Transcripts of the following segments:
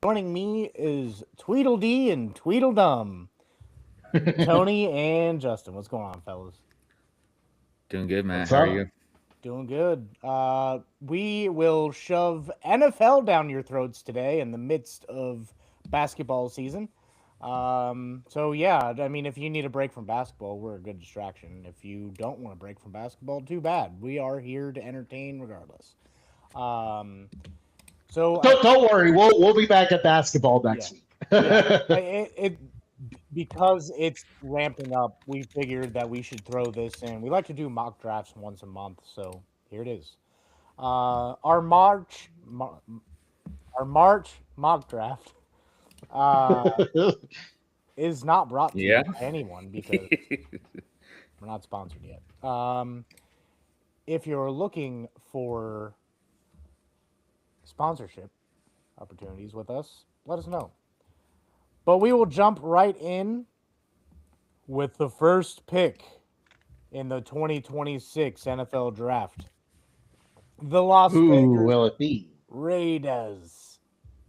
Joining me is Tweedledee and Tweedledum, Tony and Justin. What's going on, fellas? Doing good, Matt. What's How are up? you? Doing good. We will shove NFL down your throats today in the midst of basketball season. So yeah, I mean, if you need a break from basketball, we're a good distraction. If you don't want a break from basketball, too bad. We are here to entertain regardless. Um, so I, Don't worry, we'll be back at basketball yeah, next week. yeah. It because it's ramping up, we figured that we should throw this in. We like to do mock drafts once a month, so here it is. Our March mock draft uh, is not brought to you Yeah. by anyone because we're not sponsored yet. If you're looking for sponsorship opportunities with us, let us know. But we will jump right in with the first pick in the 2026 NFL Draft. The Las Who Vegas will it be? Raiders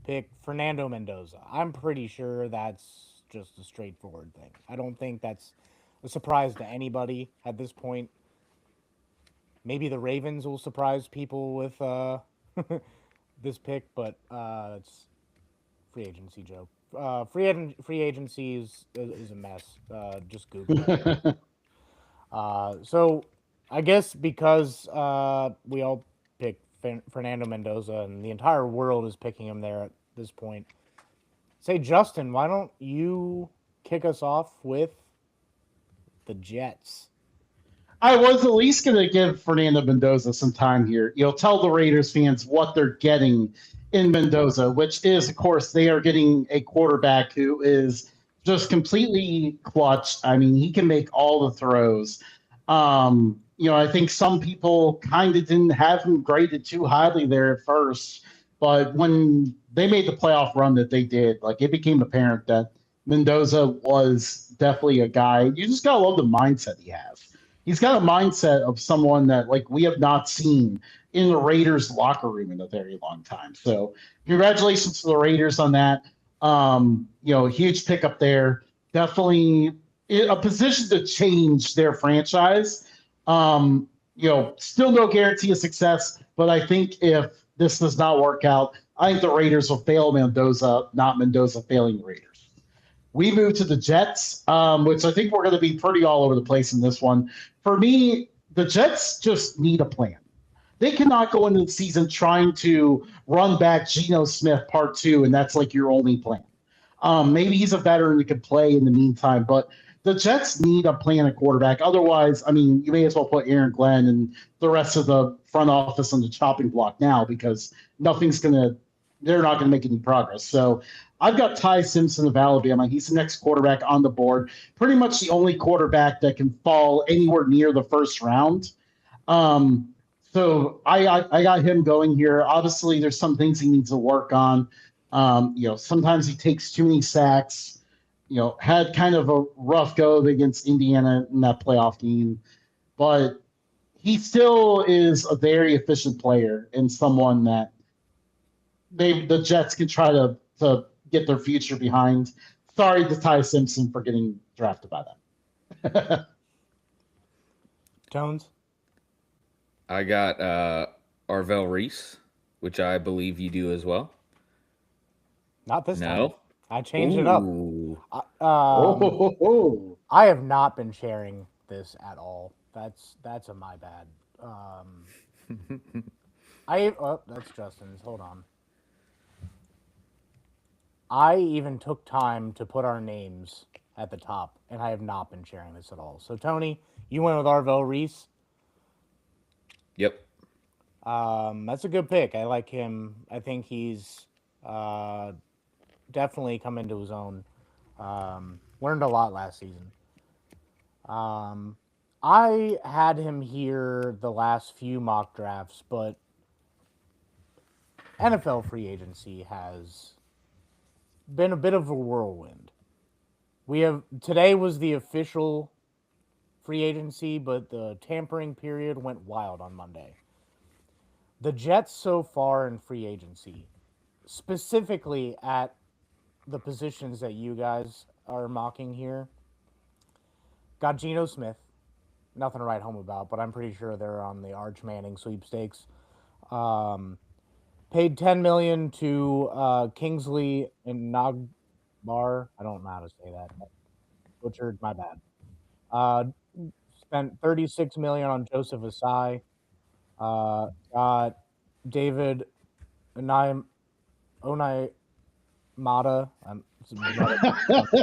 pick Fernando Mendoza. I'm pretty sure that's just a straightforward thing. I don't think that's a surprise to anybody at this point. Maybe the Ravens will surprise people with this pick, but it's free agency joke. Free agency is a mess. Just Google it. So I guess because we all picked Fernando Mendoza and the entire world is picking him there at this point. Say, Justin, why don't you kick us off with the Jets? I was at least going to give Fernando Mendoza some time here. You'll tell the Raiders fans what they're getting in Mendoza, which is, of course, they are getting a quarterback who is just completely clutch. I mean, he can make all the throws. I think some people kind of didn't have him graded too highly there at first, but when they made the playoff run that they did, like it became apparent that Mendoza was definitely a guy. You just gotta love the mindset he has. He's got a mindset of someone that like we have not seen in the Raiders locker room in a very long time. So congratulations to the Raiders on that. Huge pickup there. Definitely a position to change their franchise. Still no guarantee of success, but I think if this does not work out, I think the Raiders will fail Mendoza, not Mendoza failing the Raiders. We move to the Jets, which I think we're going to be pretty all over the place in this one. For me, the Jets just need a plan. They cannot go into the season trying to run back Geno Smith part two, and that's like your only plan. Maybe he's a veteran that could play in the meantime, but the Jets need a plan at quarterback. Otherwise, I mean, you may as well put Aaron Glenn and the rest of the front office on the chopping block now because they're not going to make any progress. So I've got Ty Simpson of Alabama. He's the next quarterback on the board. Pretty much the only quarterback that can fall anywhere near the first round. So I got him going here. Obviously, there's some things he needs to work on. Sometimes he takes too many sacks. Had kind of a rough go against Indiana in that playoff game, but he still is a very efficient player and someone that the Jets can try to get their future behind. Sorry to Ty Simpson for getting drafted by them. Tones? I got Arvell Reese, which I believe you do as well. Not this time. No? I changed it up. Ooh. Oh. I have not been sharing this at all. That's a my bad. That's Justin's. Hold on. I even took time to put our names at the top, and I have not been sharing this at all. So Tony, you went with Arvell Reese. Yep. That's a good pick. I like him. I think he's uh, definitely come into his own. Learned a lot last season. Um, I had him here the last few mock drafts, but NFL free agency has been a bit of a whirlwind. We have today was the official free agency, but the tampering period went wild on Monday. The Jets so far in free agency specifically at the positions that you guys are mocking here, got Geno Smith. Nothing to write home about, but I'm pretty sure they're on the Arch Manning sweepstakes. Um, Paid 10 million to Kingsley and Nagbar. I don't know how to say that. Butchered, my bad. Uh, Spent 36 million on Joseph Asai. Got David Onai Mata. Man,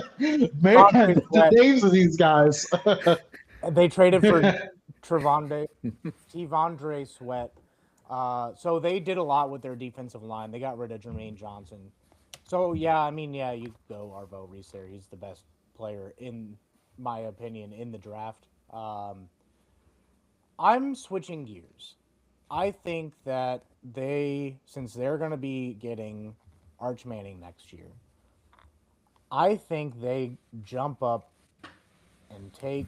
the names of these guys. They traded for Tivandre Sweat. So they did a lot with their defensive line. They got rid of Jermaine Johnson. So yeah, I mean, yeah, you go Arvo Reese there. He's the best player in my opinion in the draft. I'm switching gears. I think that since they're going to be getting Arch Manning next year, I think they jump up and take.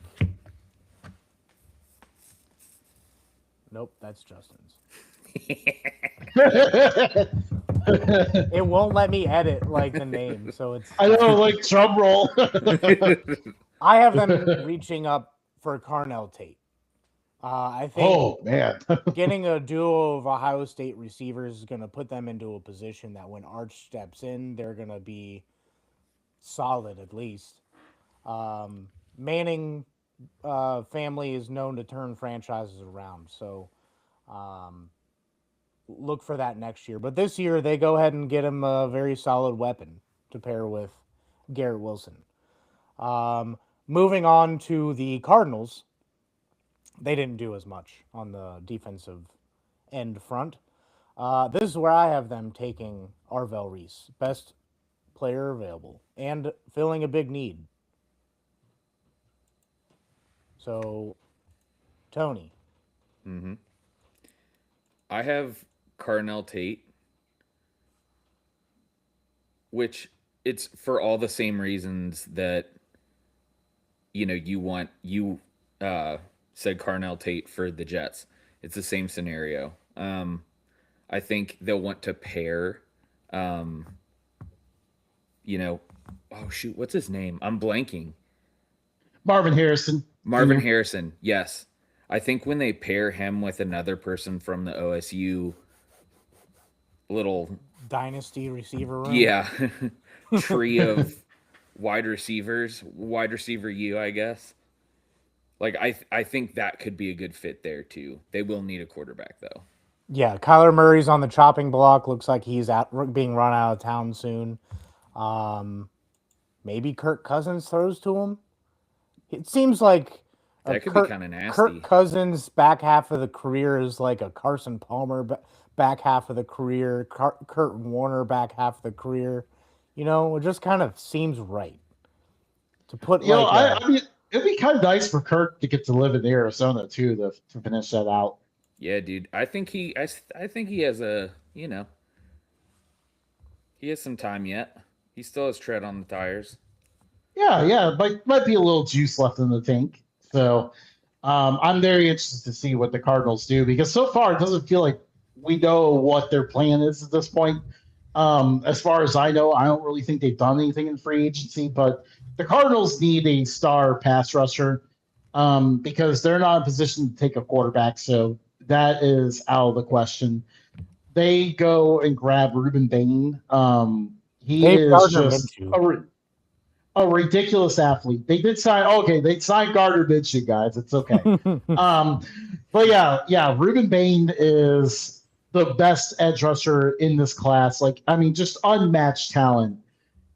Nope, that's Justin's. It won't let me edit like the name, so it's. I know, like drum roll. I have them reaching up for Carnell Tate. I think. Oh man, getting a duo of Ohio State receivers is going to put them into a position that when Arch steps in, they're going to be solid at least. Manning family is known to turn franchises around, so look for that next year. But this year, they go ahead and get him a very solid weapon to pair with Garrett Wilson. Moving on to the Cardinals, they didn't do as much on the defensive end front. This is where I have them taking Arvell Reese, best player available, and filling a big need. So, Tony. Mm-hmm. I have Carnell Tate, which it's for all the same reasons that you said Carnell Tate for the Jets. It's the same scenario. I think they'll want to pair, oh shoot, what's his name? I'm blanking. Marvin Harrison. Marvin Harrison, yes. I think when they pair him with another person from the OSU little dynasty receiver room. Yeah. Tree of wide receivers, wide receiver U, I guess. Like I think that could be a good fit there too. They will need a quarterback though. Yeah, Kyler Murray's on the chopping block. Looks like he's being run out of town soon. Maybe Kirk Cousins throws to him. It seems like that could be kind of nasty. Kirk Cousins' back half of the career is like a Carson Palmer back half of the career. Kurt Warner back half of the career. It just kind of seems right to put. I mean, it'd be kind of nice for Kirk to get to live in Arizona too to finish that out. Yeah, dude. I think he has a he has some time yet. He still has tread on the tires. Yeah, might be a little juice left in the tank. So I'm very interested to see what the Cardinals do because so far it doesn't feel like we know what their plan is at this point. As far as I know, I don't really think they've done anything in free agency, but the Cardinals need a star pass rusher because they're not in a position to take a quarterback. So that is out of the question. They go and grab Ruben Bain. He is just a ridiculous athlete. They did sign. Okay, they signed Gardner Minshew, guys. It's okay. But yeah, Ruben Bain is the best edge rusher in this class. Just unmatched talent,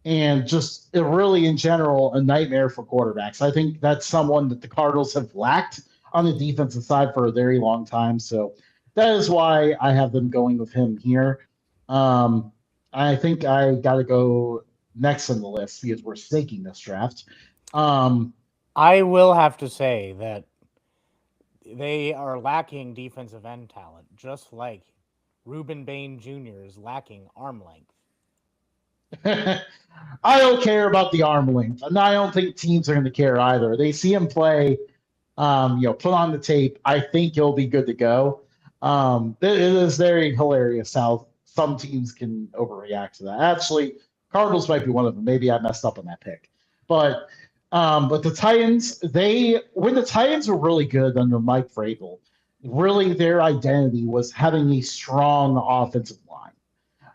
and just really in general a nightmare for quarterbacks. I think that's someone that the Cardinals have lacked on the defensive side for a very long time. So that is why I have them going with him here. I think I got to go next on the list because we're staking this draft. I will have to say that they are lacking defensive end talent, just like Ruben Bain Jr. is lacking arm length. I don't care about the arm length, and I don't think teams are going to care either. They see him play, put on the tape. I think he'll be good to go. It is very hilarious how some teams can overreact to that. Actually, Cardinals might be one of them. Maybe I messed up on that pick, but the Titans, when the Titans were really good under Mike Vrabel, really their identity was having a strong offensive line.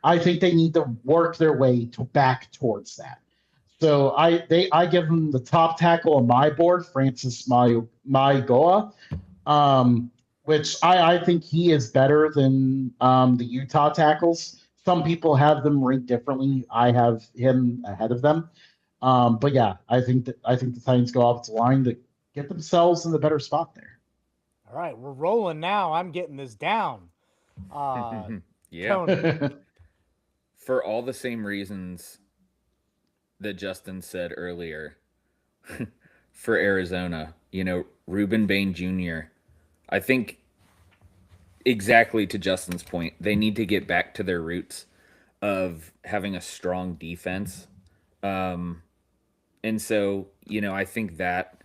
I think they need to work their way back towards that. So I give them the top tackle on my board, Francis Maigoa, which I think he is better than the Utah tackles. Some people have them ranked differently. I have him ahead of them. But yeah, I think the Titans go off the line to get themselves in the better spot there. All right, we're rolling now. I'm getting this down. Yeah. Tony. For all the same reasons that Justin said earlier, for Arizona, Reuben Bain Jr., I think exactly to Justin's point, they need to get back to their roots of having a strong defense. And so, I think that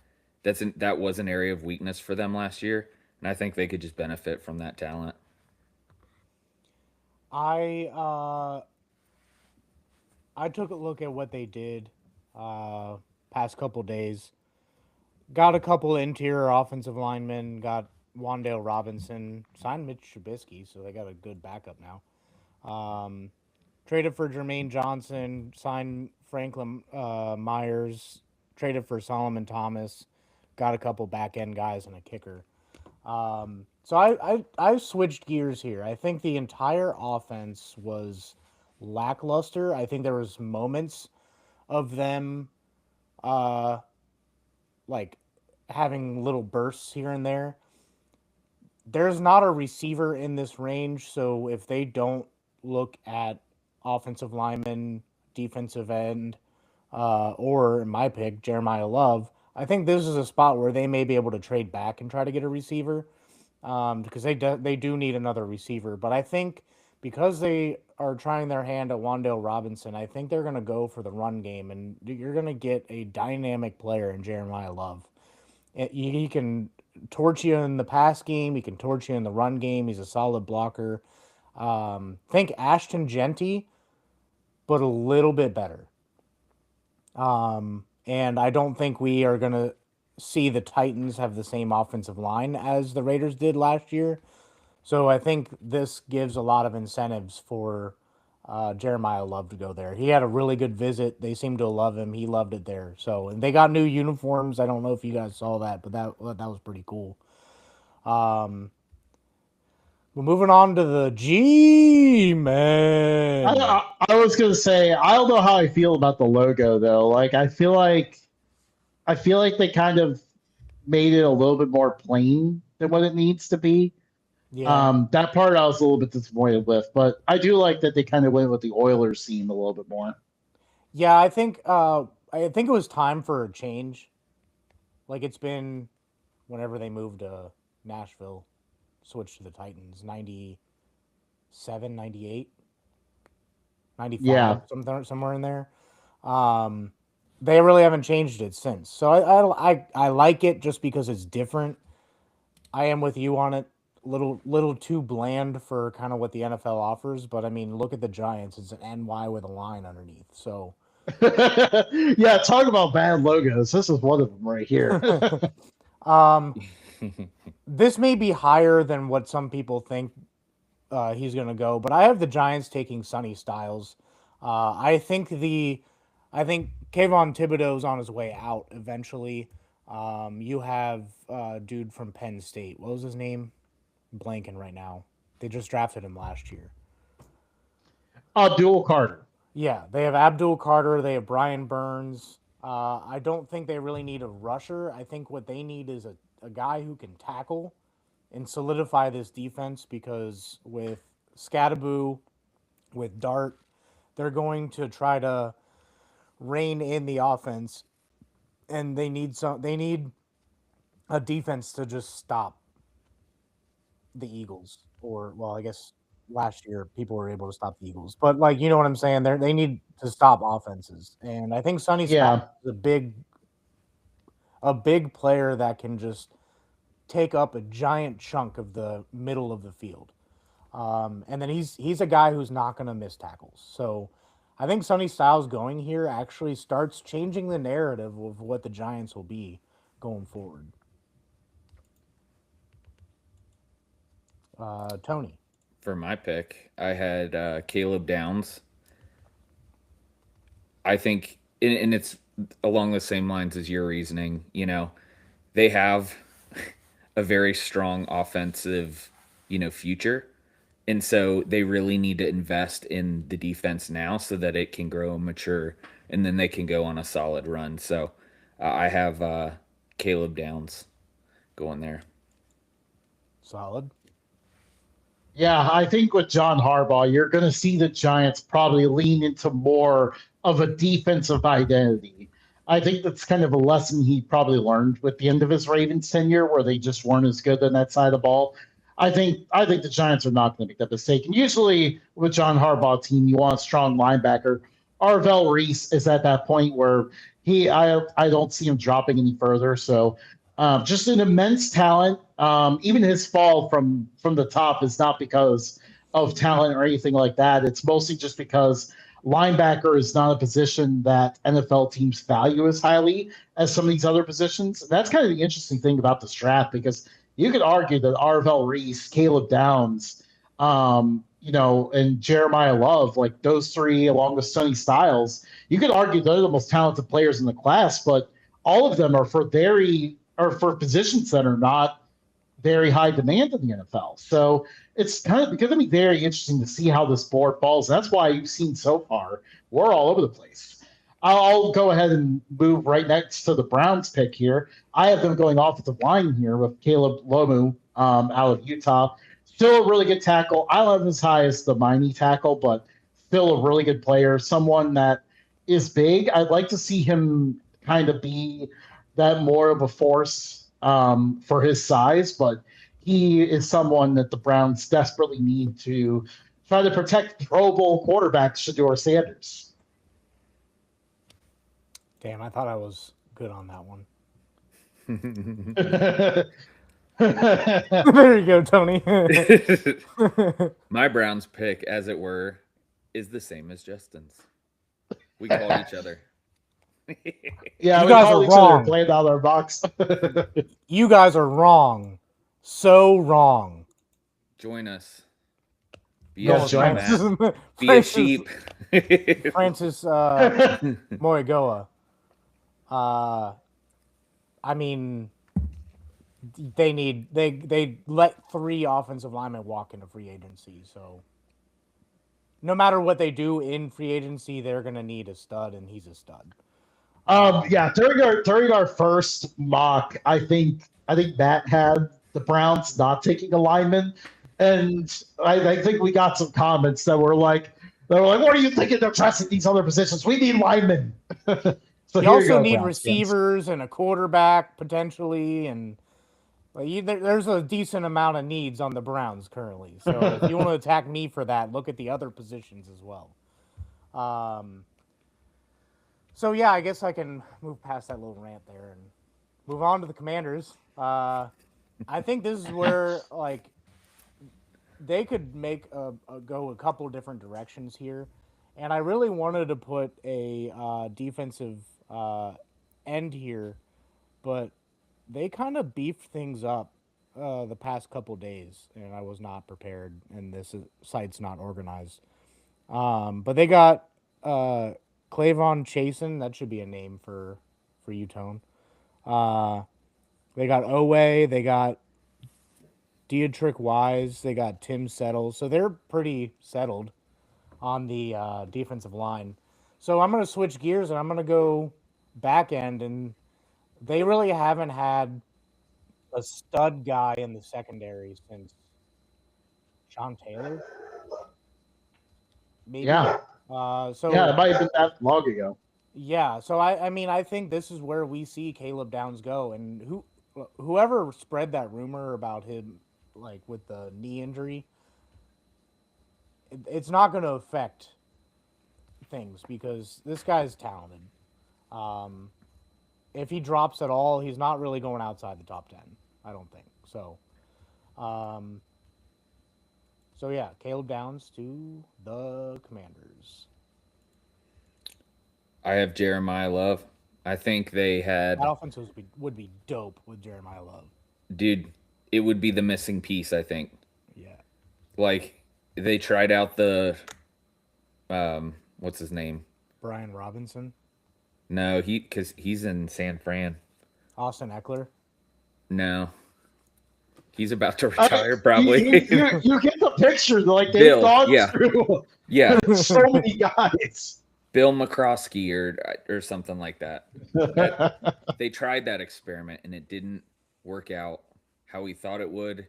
was an area of weakness for them last year, and I think they could just benefit from that talent. I took a look at what they did past couple days. Got a couple interior offensive linemen. Got Wandale Robinson. Signed Mitch Trubisky, so they got a good backup now. Traded for Jermaine Johnson. Signed Franklin Myers. Traded for Solomon Thomas. Got a couple back end guys and a kicker. So I switched gears here. I think the entire offense was lackluster. I think there was moments of them like having little bursts here and there. There's not a receiver in this range, so if they don't look at offensive lineman, defensive end, or in my pick, Jeremiah Love, I think this is a spot where they may be able to trade back and try to get a receiver because they do need another receiver. But I think because they are trying their hand at Wandale Robinson, I think they're going to go for the run game, and you're going to get a dynamic player in Jeremiah Love. He can torch you in the pass game. He can torch you in the run game. He's a solid blocker. Think Ashton Genty, but a little bit better. And I don't think we are going to see the Titans have the same offensive line as the Raiders did last year. So I think this gives a lot of incentives for Jeremiah Love to go there. He had a really good visit. They seemed to love him. He loved it there. So, and they got new uniforms. I don't know if you guys saw that, but that was pretty cool. We're moving on to the G-Man. I was gonna say I don't know how I feel about the logo though. Like I feel like they kind of made it a little bit more plain than what it needs to be. Yeah. That part I was a little bit disappointed with, but I do like that they kind of went with the Oilers theme a little bit more. Yeah, I think it was time for a change. Like it's been whenever they moved to Nashville, switched to the Titans, 97, 98, 95, Yeah. somewhere in there. They really haven't changed it since. So I like it just because it's different. I am with you on it. Little too bland for kind of what the NFL offers, but I mean, look at the Giants. It's an NY with a line underneath. So Yeah, talk about bad logos. This is one of them right here. this may be higher than what some people think he's going to go, but I have the Giants taking Sonny Styles. I think Kayvon Thibodeau's on his way out eventually. You have dude from Penn State. What was his name? I'm blanking right now. They just drafted him last year. Abdul Carter. Yeah, they have Abdul Carter. They have Brian Burns. I don't think they really need a rusher. I think what they need is a guy who can tackle and solidify this defense because with Scattaboo, with Dart, they're going to try to rein in the offense, and they need a defense to just stop the Eagles. Or well, I guess last year people were able to stop the Eagles, but like you know what I'm saying, they need to stop offenses, and I think Sonny Styles is a big player that can just take up a giant chunk of the middle of the field. And then he's a guy who's not going to miss tackles. So I think Sonny Styles going here actually starts changing the narrative of what the Giants will be going forward. Tony. For my pick, I had Caleb Downs. I think, and it's along the same lines as your reasoning. They have a very strong offensive, future. And so they really need to invest in the defense now so that it can grow and mature, and then they can go on a solid run. So I have Caleb Downs going there. Solid. Yeah, I think with John Harbaugh, you're going to see the Giants probably lean into more of a defensive identity. I think that's kind of a lesson he probably learned with the end of his Ravens tenure, where they just weren't as good on that side of the ball. I think the Giants are not going to make that mistake. And usually with John Harbaugh team, you want a strong linebacker. Arvell Reese is at that point where I don't see him dropping any further. So just an immense talent. Even his fall from the top is not because of talent or anything like that. It's mostly just because linebacker is not a position that NFL teams value as highly as some of these other positions. That's kind of the interesting thing about this draft because you could argue that Arvell Reese, Caleb Downs, and Jeremiah Love, like those three, along with Sonny Styles, you could argue they're the most talented players in the class, but all of them are for positions that are not very high demand in the NFL. So it's kind of going to be very interesting to see how this board falls. That's why you've seen so far we're all over the place. I'll go ahead and move right next to the Browns pick here. I have them going offensive line here with Caleb Lomu out of Utah. Still a really good tackle. I love him as high as the Miney tackle, but still a really good player. Someone that is big. I'd like to see him kind of be that more of a force for his size, but he is someone that the Browns desperately need to try to protect Pro Bowl quarterback Shedeur Sanders. Damn, I thought I was good on that one. There you go, Tony. My Browns pick, as it were, is the same as Justin's. We called each other. Yeah, You we guys called are each other wrong. playing out our box. You guys are wrong. So wrong. Join us. Be Yeah, a sheep, join Matt. Be a sheep. Francis Moigoa. I mean, they let 3 offensive linemen walk into free agency, so no matter what they do in free agency, they're gonna need a stud, and he's a stud. Yeah, during our first mock, I think Matt had the Browns not taking a lineman, and I think we got some comments that were like, "What are you thinking? They're trusting these other positions. We need linemen." So You here you also go, need Browns fans. receivers and a quarterback potentially, and there's a decent amount of needs on the Browns currently. So if you want to attack me for that, look at the other positions as well. So yeah, I guess I can move past that little rant there and move on to the Commanders. I think this is where they could make go a couple different directions here, and I really wanted to put a defensive end here, but they kind of beefed things up the past couple days, and I was not prepared, and site's not organized. But they got Clavon Chasen. That should be a name for you, Tone. Uh, they got Owe. They got Dietrich Wise. They got Tim Settle. So they're pretty settled on the defensive line. So I'm going to switch gears and I'm going to go back end. And they really haven't had a stud guy in the secondary since Sean Taylor, maybe. Yeah, So it might have been that long ago. yeah, so I mean I think this is where we see Caleb Downs go, and whoever spread that rumor about him like with the knee injury, it's not going to affect things because this guy's talented. Um, if he drops at all, he's not really going outside the top 10. I don't think so. Um, So yeah, Caleb Downs to the Commanders. I have Jeremiah Love. I think they That had, offense would be dope with Jeremiah Love. dude, it would be the missing piece, I think. Yeah. Like, they tried out what's his name? Brian Robinson, No, because he's in San Fran. Austin Eckler. No, he's about to I retire you, probably. you, you you get the picture. Like they've Bill, gone yeah, through yeah, so many guys. Bill McCroskey or something like that. But they tried that experiment and it didn't work out how he thought it would.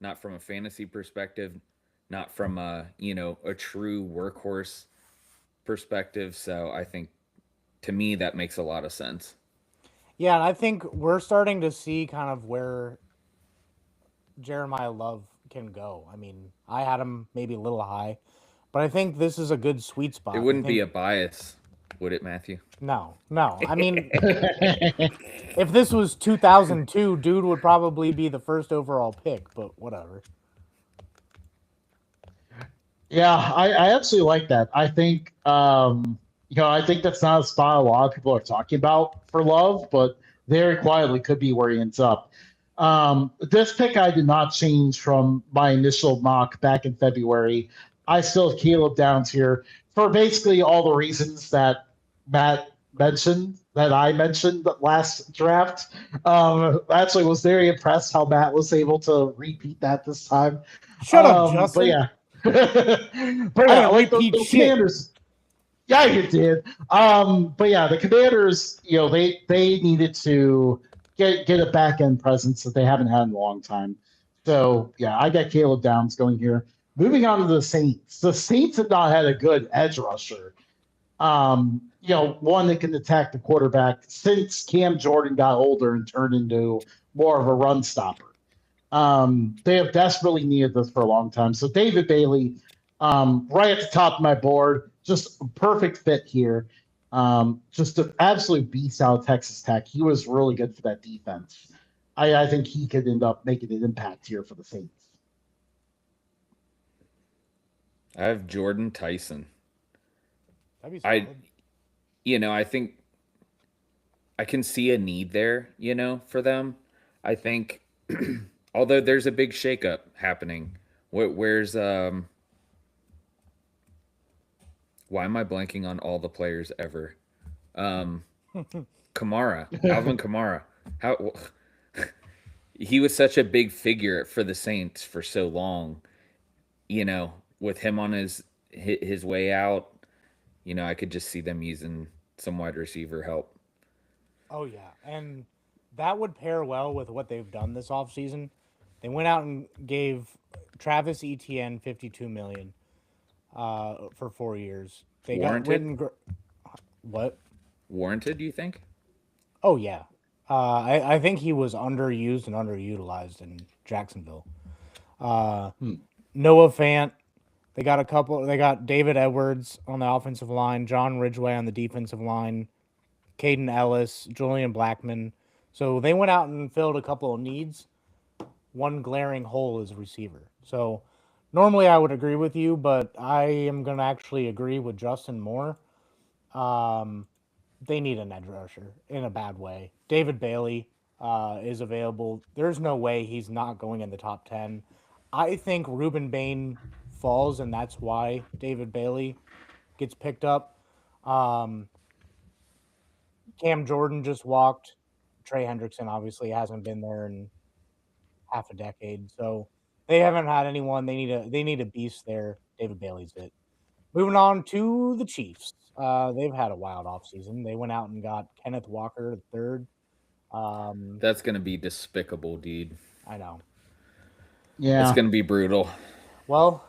Not from a fantasy perspective, not from a true workhorse perspective. So I think to me that makes a lot of sense. Yeah, and I think we're starting to see kind of where Jeremiah Love can go. I mean, I had him maybe a little high, but I think this is a good sweet It spot. I wouldn't be think a bias, would it, Matthew? no, no. I mean, if this was 2002, dude would probably be the first overall pick, but whatever. Yeah, I absolutely like that. I think I think that's not a spot a lot of people are talking about for Love, but very quietly could be where he ends up. This pick I did not change from my initial mock back in February. I still have Caleb Downs here for basically all the reasons that Matt mentioned, that I mentioned last draft. Actually was very impressed how Matt was able to repeat that this time. Shut up, But Justin. yeah, but I yeah, didn't like repeat the shit. Commanders. Yeah, you did. But yeah, the Commanders, they needed to get a back end presence that they haven't had in a long time. So yeah, I got Caleb Downs going here. Moving on to the Saints. The Saints have not had a good edge rusher. One that can attack the quarterback since Cam Jordan got older and turned into more of a run stopper. They have desperately needed this for a long time. So David Bailey, right at the top of my board, just a perfect fit here. Just an absolute beast out of Texas Tech. He was really good for that defense. I think he could end up making an impact here for the Saints. I have Jordan Tyson. That'd be I solid. I think I can see a need there, for them. I think although there's a big shakeup happening. Where's why am I blanking on all the players ever? Um Kamara, Alvin Kamara. How he was such a big figure for the Saints for so long, with him on his way out, I could just see them using some wide receiver help. Oh yeah, and that would pair well with what they've done this offseason. They went out and gave Travis Etienne 52 million for 4 years. They got Warranted? what? Warranted, do you think? Oh yeah, I think he was underused and underutilized in Jacksonville. Uh, Hmm. Noah Fant. They got a couple. They got David Edwards on the offensive line, John Ridgeway on the defensive line, Caden Ellis, Julian Blackman. So they went out and filled a couple of needs. One glaring hole is receiver. So normally I would agree with you, but I am going to actually agree with Justin more. Um, they need an edge rusher in a bad way. David Bailey is available. There's no way he's not going in the top 10. I think Ruben Bain falls, and that's why David Bailey gets picked up. Um, Cam Jordan just walked. Trey Hendrickson obviously hasn't been there in half a decade, so they haven't had anyone. They need a beast there. David Bailey's it. Moving on to the Chiefs. They've had a wild offseason. They went out and got Kenneth Walker the third. Um, That's going to be despicable, dude. I know. That's Yeah. going to be brutal. Well,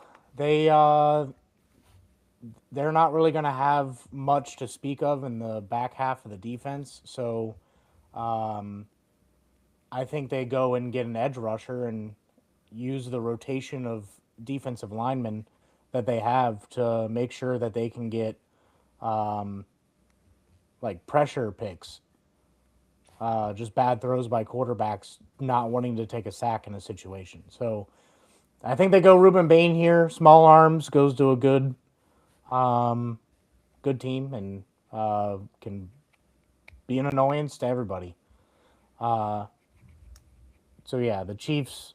they're not really going to have much to speak of in the back half of the defense. So um, I think they go and get an edge rusher and use the rotation of defensive linemen that they have to make sure that they can get um, like pressure picks, just bad throws by quarterbacks not wanting to take a sack in a situation. So I think they go Ruben Bain here. Small arms goes to a good team and can be an annoyance to everybody. So yeah, the Chiefs,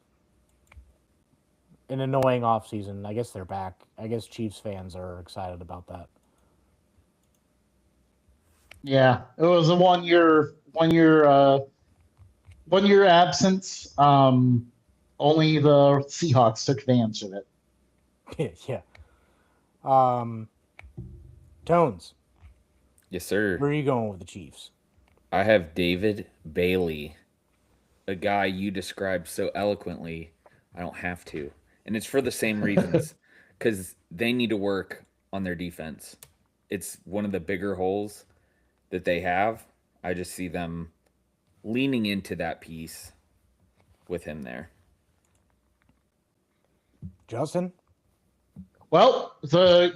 an annoying offseason. I guess they're back. I guess Chiefs fans are excited about that. Yeah, it was a 1 year absence. Only the Seahawks took advantage of it. Yeah. Tones, Yes, sir. where are you going with the Chiefs? I have David Bailey, a guy you described so eloquently. I don't have to. And it's for the same reasons because they need to work on their defense. It's one of the bigger holes that they have. I just see them leaning into that piece with him there. Justin? Well,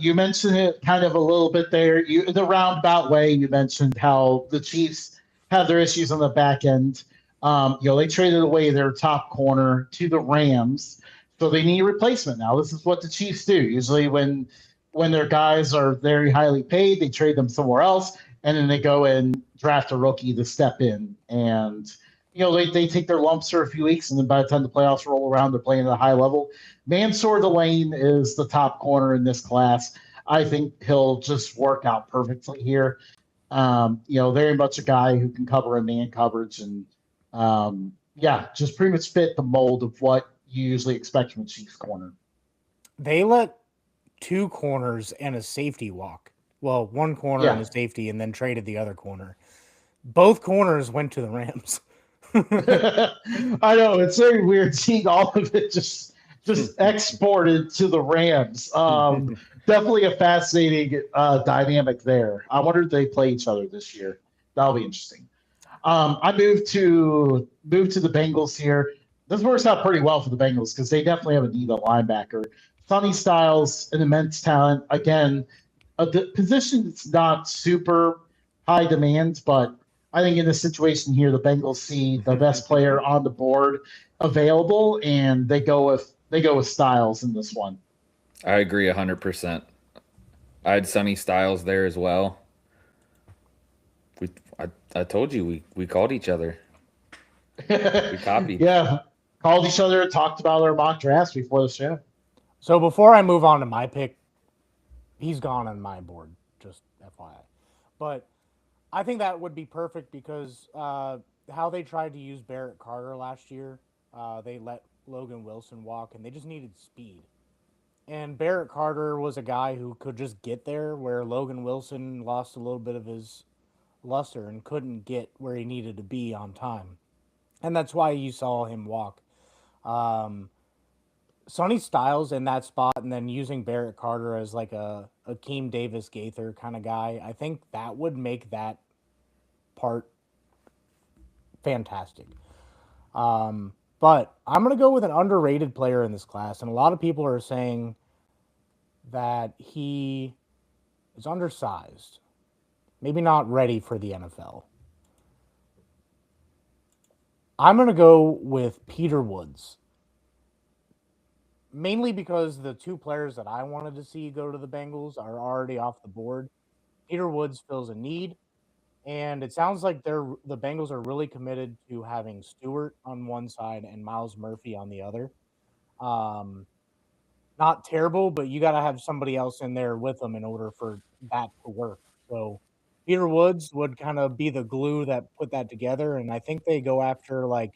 you mentioned it kind of a little bit there. The roundabout way you mentioned how the Chiefs have their issues on the back end. They traded away their top corner to the Rams, so they need a replacement now. This is what the Chiefs do. Usually, when their guys are very highly paid, they trade them somewhere else, and then they go and draft a rookie to step in. And they take their lumps for a few weeks, and then by the time the playoffs roll around, they're playing at a high level. Mansour Delane is the top corner in this class. I think he'll just work out perfectly here. Very much a guy who can cover a man coverage and, just pretty much fit the mold of what you usually expect from a Chiefs corner. They let two corners and a safety walk. Well, one corner and a safety, and then traded the other corner. Both corners went to the Rams. I know, it's very weird seeing all of it just exported to the Rams. Definitely a fascinating dynamic there. I wonder if they play each other this year. That'll be interesting. I moved to the Bengals here. This works out pretty well for the Bengals because they definitely have a need at linebacker. Sonny Styles, an immense talent. Again, a position that's not super high demand, but I think in this situation here, the Bengals see the best player on the board available, and they go with Styles in this one. I agree 100%. I had Sonny Styles there as well. I told you we called each other. We copied. Yeah, called each other, talked about our mock drafts before the show. So before I move on to my pick, he's gone on my board, just FYI. But I think that would be perfect because how they tried to use Barrett Carter last year, they let Logan Wilson walk, and they just needed speed. And Barrett Carter was a guy who could just get there, where Logan Wilson lost a little bit of his luster and couldn't get where he needed to be on time. And that's why you saw him walk. Sonny Styles in that spot, and then using Barrett Carter as like a Akeem Davis Gaither kind of guy, I think that would make that part fantastic. But I'm going to go with an underrated player in this class, and a lot of people are saying that he is undersized, maybe not ready for the NFL. I'm going to go with Peter Woods. Mainly because the two players that I wanted to see go to the Bengals are already off the board. Peter Woods fills a need, and it sounds like the Bengals are really committed to having Stewart on one side and Miles Murphy on the other. Not terrible, but you got to have somebody else in there with them in order for that to work. So Peter Woods would kind of be the glue that put that together, and I think they go after like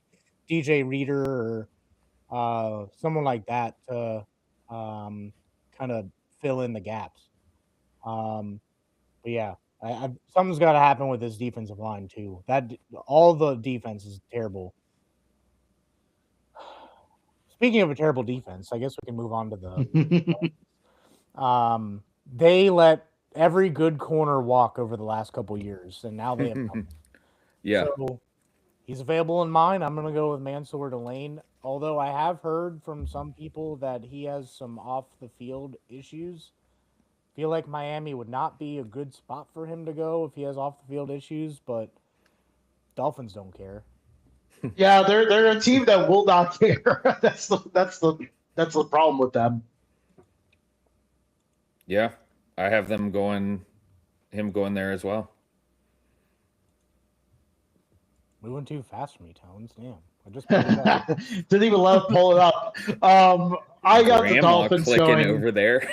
DJ Reader or someone like that to kind of fill in the gaps. But yeah, something's got to happen with this defensive line too. That all the defense is terrible. Speaking of a terrible defense, I guess we can move on to the. They let every good corner walk over the last couple years, and now they have. Yeah. So he's available in mine. I'm going to go with Mansour Delane. Although I have heard from some people that he has some off the field issues. Feel like Miami would not be a good spot for him to go if he has off the field issues, but Dolphins don't care. Yeah, they're a team that will not care. That's the That's the problem with them. Yeah, I have him going there as well. Moving too fast for me, Tones. Damn. I just pulled it up. Didn't even let him pull it up. I got the Grandma Dolphins clicking going. over there.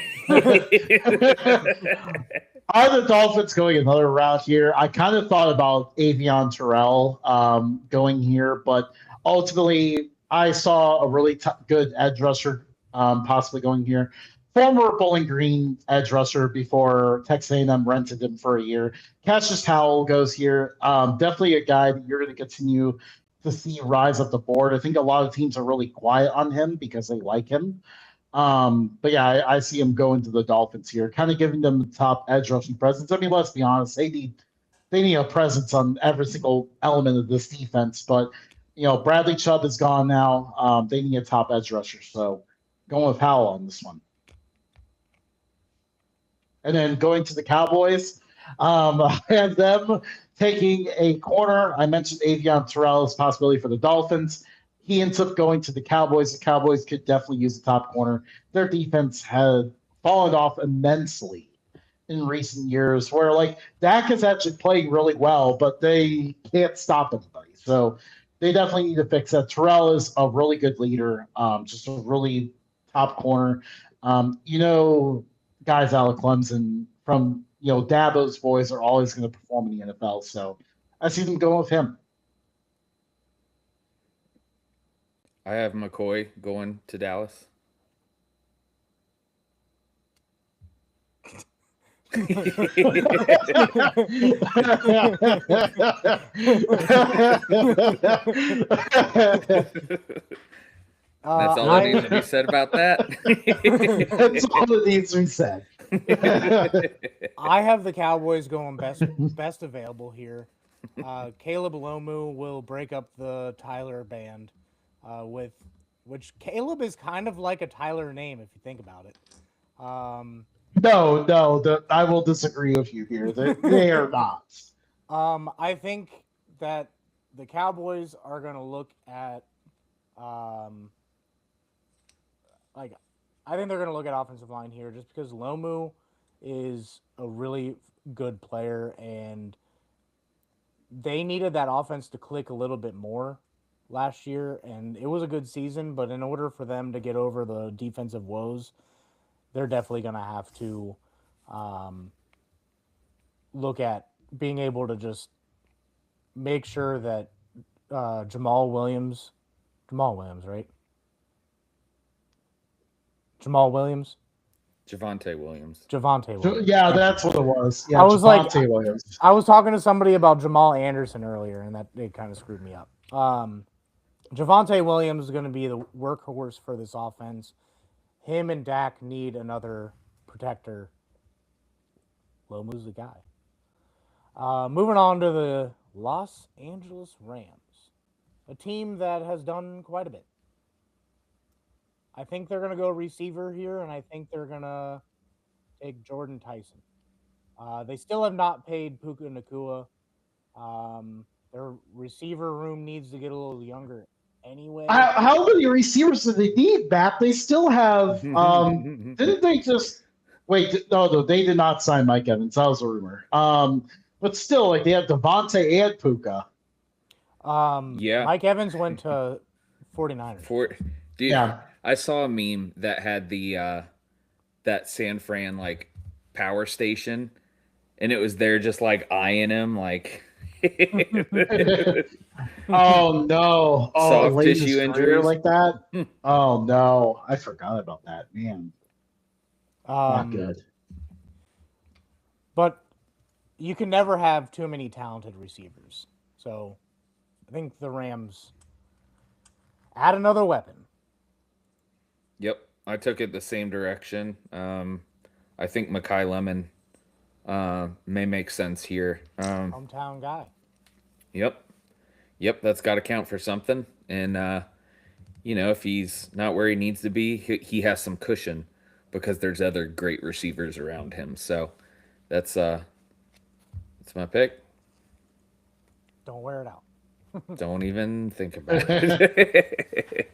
Are the Dolphins going another route here? I kind of thought about Avion Terrell going here, but ultimately I saw a really good edge rusher possibly going here. Former Bowling Green edge rusher before Texas A&M rented him for a year. Cassius Howell goes here. Definitely a guy that you're going to continue to see rise up the board. I think a lot of teams are really quiet on him because they like him. But yeah, I see him going to the Dolphins here, kind of giving them the top edge rushing presence. I mean, let's be honest, they need a presence on every single element of this defense. But Bradley Chubb is gone now. They need a top edge rusher, so going with Howell on this one. And then going to the Cowboys, I have them taking a corner. I mentioned Avion Terrell's possibility for the Dolphins. He ends up going to the Cowboys. The Cowboys could definitely use a top corner. Their defense had fallen off immensely in recent years, where like Dak is actually playing really well, but they can't stop anybody. So they definitely need to fix that. Terrell is a really good leader, just a really top corner. Guys out of Clemson from Dabo's boys are always going to perform in the NFL. So I see them going with him. I have McCoy going to Dallas. That's all that needs to be said about that. That's all that needs to be said. I have the Cowboys going best available here. Caleb Lomu will break up the Tyler band, which Caleb is kind of like a Tyler name if you think about it. No, I will disagree with you here. They are not. I think that the Cowboys are going to look at, I think they're going to look at offensive line here just because Lomu is a really good player and they needed that offense to click a little bit more last year, and it was a good season, but in order for them to get over the defensive woes, they're definitely going to have to look at being able to just make sure that Jamal Williams, right? Jamal Williams? Javonte Williams. Yeah, that's what it was. Yeah, I was Williams. I was talking to somebody about Jamal Anderson earlier, and that it kind of screwed me up. Javonte Williams is going to be the workhorse for this offense. Him and Dak need another protector. Lomu's the guy. Moving on to the Los Angeles Rams, a team that has done quite a bit. I think they're going to go receiver here, and I think they're going to take Jordan Tyson. They still have not paid Puka Nacua. Their receiver room needs to get a little younger anyway. How many receivers do they need, Matt? They still have. Didn't they just wait? No, they did not sign Mike Evans. That was a rumor. But still, like they have Devontae and Puka. Yeah. Mike Evans went to 49ers. Yeah. I saw a meme that had the that San Fran like power station, and it was there just like eyeing him like. Oh no! Oh, soft tissue injuries like that. Oh no! I forgot about that, man. Not good. But you can never have too many talented receivers. So I think the Rams add another weapon. Yep, I took it the same direction. I think Mekhi Lemon may make sense here. Hometown guy. Yep, that's got to count for something. And if he's not where he needs to be, he has some cushion because there's other great receivers around him. So that's my pick. Don't wear it out. Don't even think about it.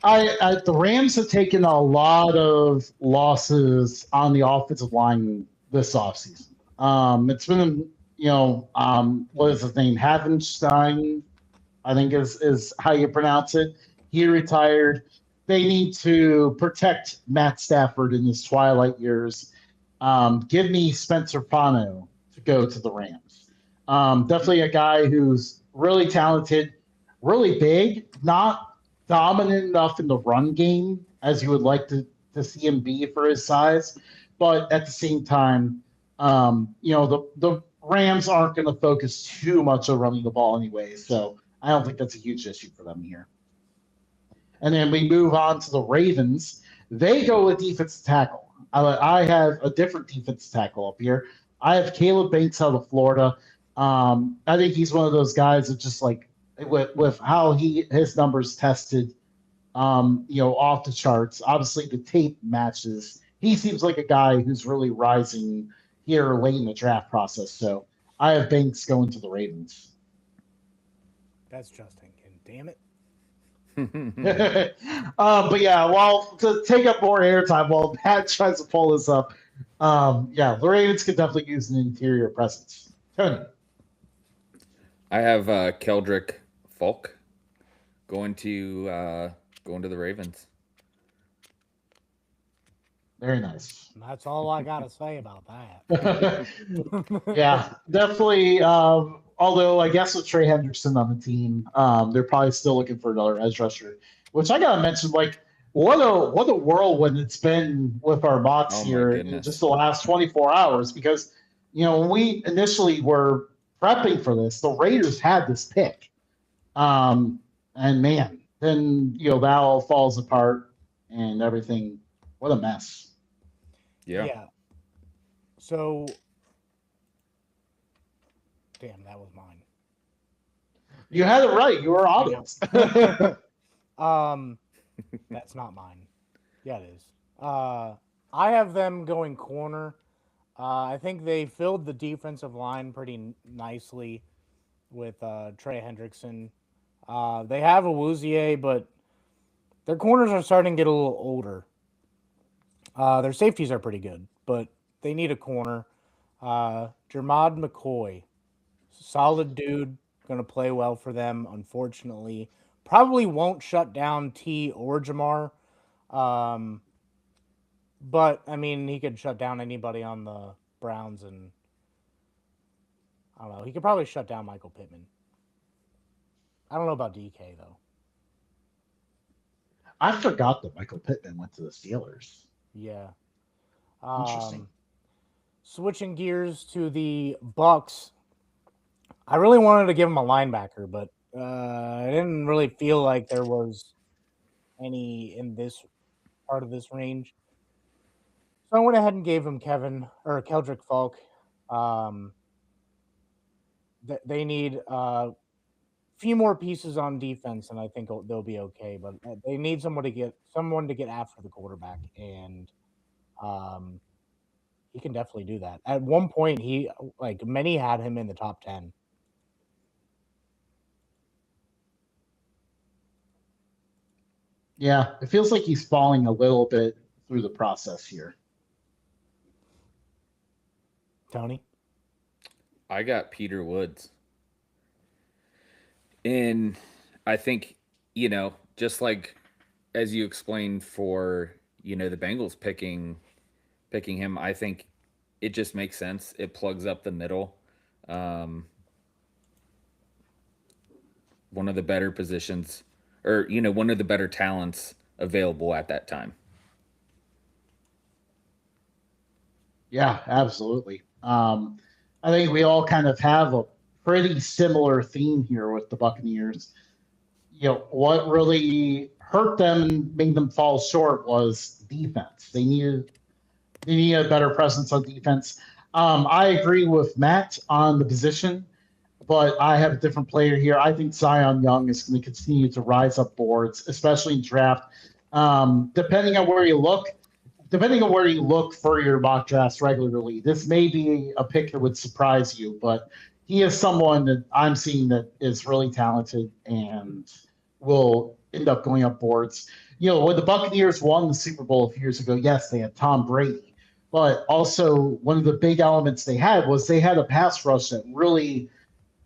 The Rams have taken a lot of losses on the offensive line this offseason. It's been, what is his name? Havenstein, I think is how you pronounce it. He retired. They need to protect Matt Stafford in his twilight years. Give me Spencer Fano to go to the Rams. Definitely a guy who's really talented, really big, not dominant enough in the run game as you would like to see him be for his size. But at the same time, the Rams aren't going to focus too much on running the ball anyway. So I don't think that's a huge issue for them here. And then we move on to the Ravens. They go with defensive tackle. I have a different defensive tackle up here. I have Caleb Banks out of Florida. I think he's one of those guys that just like with how his numbers tested, off the charts. Obviously, the tape matches. He seems like a guy who's really rising here late in the draft process. So I have Banks going to the Ravens. That's just thinking. Damn it. But yeah, well, to take up more airtime while Matt tries to pull this up, the Ravens could definitely use an interior presence. Tony. I have Keldrick Falk going to the Ravens. Very nice. That's all I got to say about that. Yeah, definitely. Although I guess with Trey Hendrickson on the team, they're probably still looking for another edge rusher. Which I gotta mention, like what a whirlwind it's been with our mocks here in just the last 24 hours. Because when we initially were prepping for this, the Raiders had this pick, and man, then that all falls apart and everything. What a mess. Yeah. So, damn, that was mine. You had it right. You were honest. That's not mine. Yeah, it is. I have them going corner. I think they filled the defensive line pretty nicely with Trey Hendrickson. They have Awuzie, but their corners are starting to get a little older. Their safeties are pretty good, but they need a corner. Jermod McCoy, solid dude, going to play well for them. Unfortunately, probably won't shut down T or Jamar. But I mean, he could shut down anybody on the Browns, and I don't know. He could probably shut down Michael Pittman. I don't know about DK though. I forgot that Michael Pittman went to the Steelers. Yeah. Interesting. Switching gears to the Bucks, I really wanted to give him a linebacker, but I didn't really feel like there was any in this part of this range. So I went ahead and gave him Keldrick Falk. They need a few more pieces on defense, and I think they'll be okay. But they need someone to get after the quarterback, and he can definitely do that. At one point, many had him in the top 10. Yeah, it feels like he's falling a little bit through the process here. Tony? I got Peter Woods. And I think, just like as you explained for, the Bengals picking him, I think it just makes sense. It plugs up the middle. One of the better positions or, one of the better talents available at that time. Yeah, absolutely. I think we all kind of have a pretty similar theme here with the Buccaneers. What really hurt them and made them fall short was defense. They needed a better presence on defense. I agree with Matt on the position, but I have a different player here. I think Zion Young is going to continue to rise up boards, especially in draft. Depending on where you look for your mock drafts regularly, this may be a pick that would surprise you, but he is someone that I'm seeing that is really talented and will end up going up boards. when the Buccaneers won the Super Bowl a few years ago, yes, they had Tom Brady, but also one of the big elements they had was they had a pass rush that really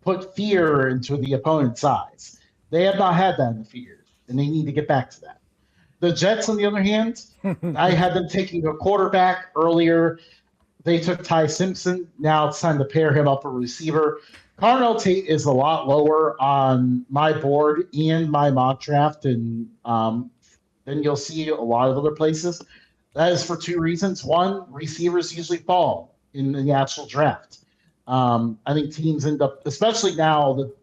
put fear into the opponent's eyes. They have not had that in a few years, and they need to get back to that. The Jets, on the other hand, I had them taking a quarterback earlier. They took Ty Simpson. Now it's time to pair him up a receiver. Carnell Tate is a lot lower on my board and my mock draft, and than you'll see a lot of other places. That is for two reasons. One, receivers usually fall in the actual draft. I think teams end up, especially now that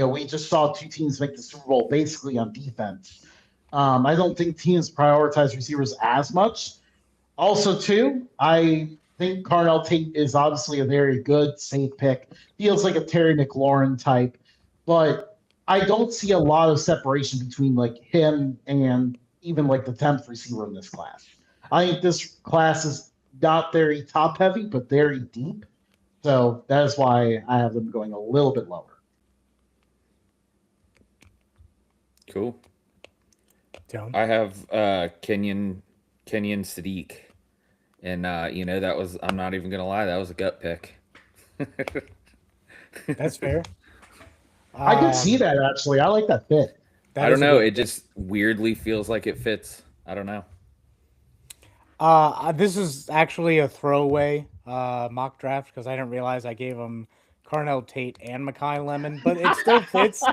we just saw two teams make the Super Bowl basically on defense. I don't think teams prioritize receivers as much. Also, too, I think Carnell Tate is obviously a very good, safe pick. Feels like a Terry McLaurin type, but I don't see a lot of separation between like him and even like the 10th receiver in this class. I think this class is not very top heavy, but very deep. So that is why I have them going a little bit lower. Cool. John? I have Kenyon Sadiq. And that was, I'm not even gonna lie, that was a gut pick. That's fair. I could see that actually. I like that fit. I don't know. It just weirdly feels like it fits. I don't know. This is actually a throwaway mock draft because I didn't realize I gave him Carnell Tate and Mekhi Lemon, but it still fits.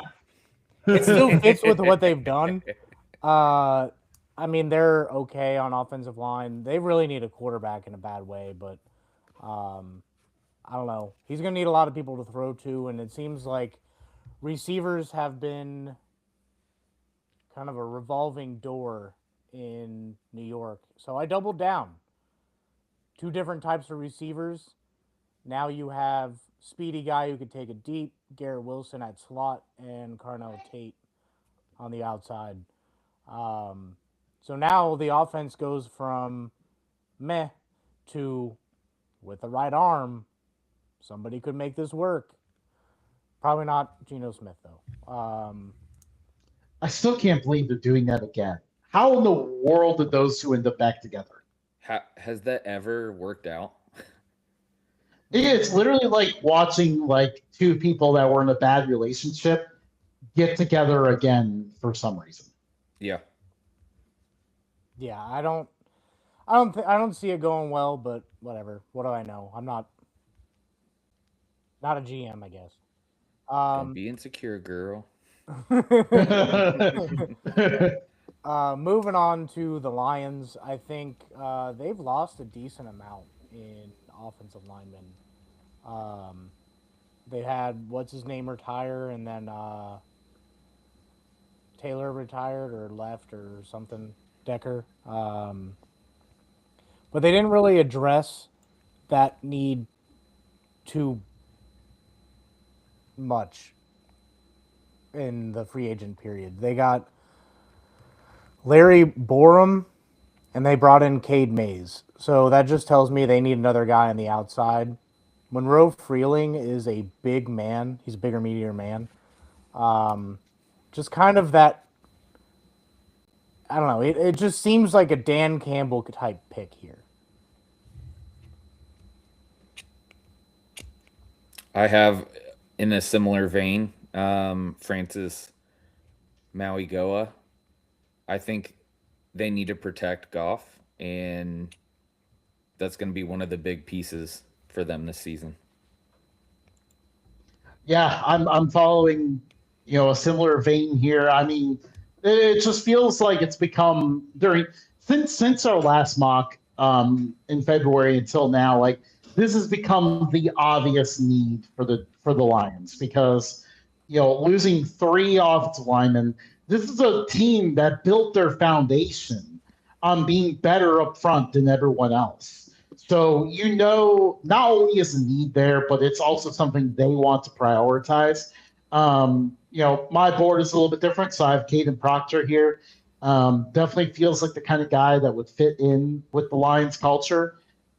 It still fits with what they've done. I mean, they're okay on offensive line. They really need a quarterback in a bad way, but I don't know. He's going to need a lot of people to throw to, and it seems like receivers have been kind of a revolving door in New York. So I doubled down. Two different types of receivers. Now you have speedy guy who could take it deep, Garrett Wilson at slot, and Carnell Tate on the outside. So now the offense goes from meh to, with the right arm, somebody could make this work. Probably not Geno Smith, though. I still can't believe they're doing that again. How in the world did those two end up back together? Has that ever worked out? It's literally like watching like two people that were in a bad relationship get together again for some reason. Yeah. Yeah, I don't see it going well, but whatever. What do I know? I'm not a GM, I guess. Don't be insecure, girl. Moving on to the Lions, I think they've lost a decent amount in offensive linemen. They had what's his name retire, and then Taylor retired or left or something. Decker. But they didn't really address that need too much in the free agent period. They got Larry Borum, and they brought in Cade Mays. So that just tells me they need another guy on the outside. Monroe Freeling is a big man. He's a bigger, meatier man. Just kind of that, I don't know. It just seems like a Dan Campbell type pick here. I have, in a similar vein, Francis Mauigoa. I think they need to protect Goff, and that's going to be one of the big pieces for them this season. Yeah, I'm following, a similar vein here. I mean, it just feels like it's become since our last mock in February until now, like this has become the obvious need for the Lions because losing 3 offensive linemen. This is a team that built their foundation on being better up front than everyone else. So, not only is the need there, but it's also something they want to prioritize. My board is a little bit different, so I have Caden Proctor here. Definitely feels like the kind of guy that would fit in with the Lions culture,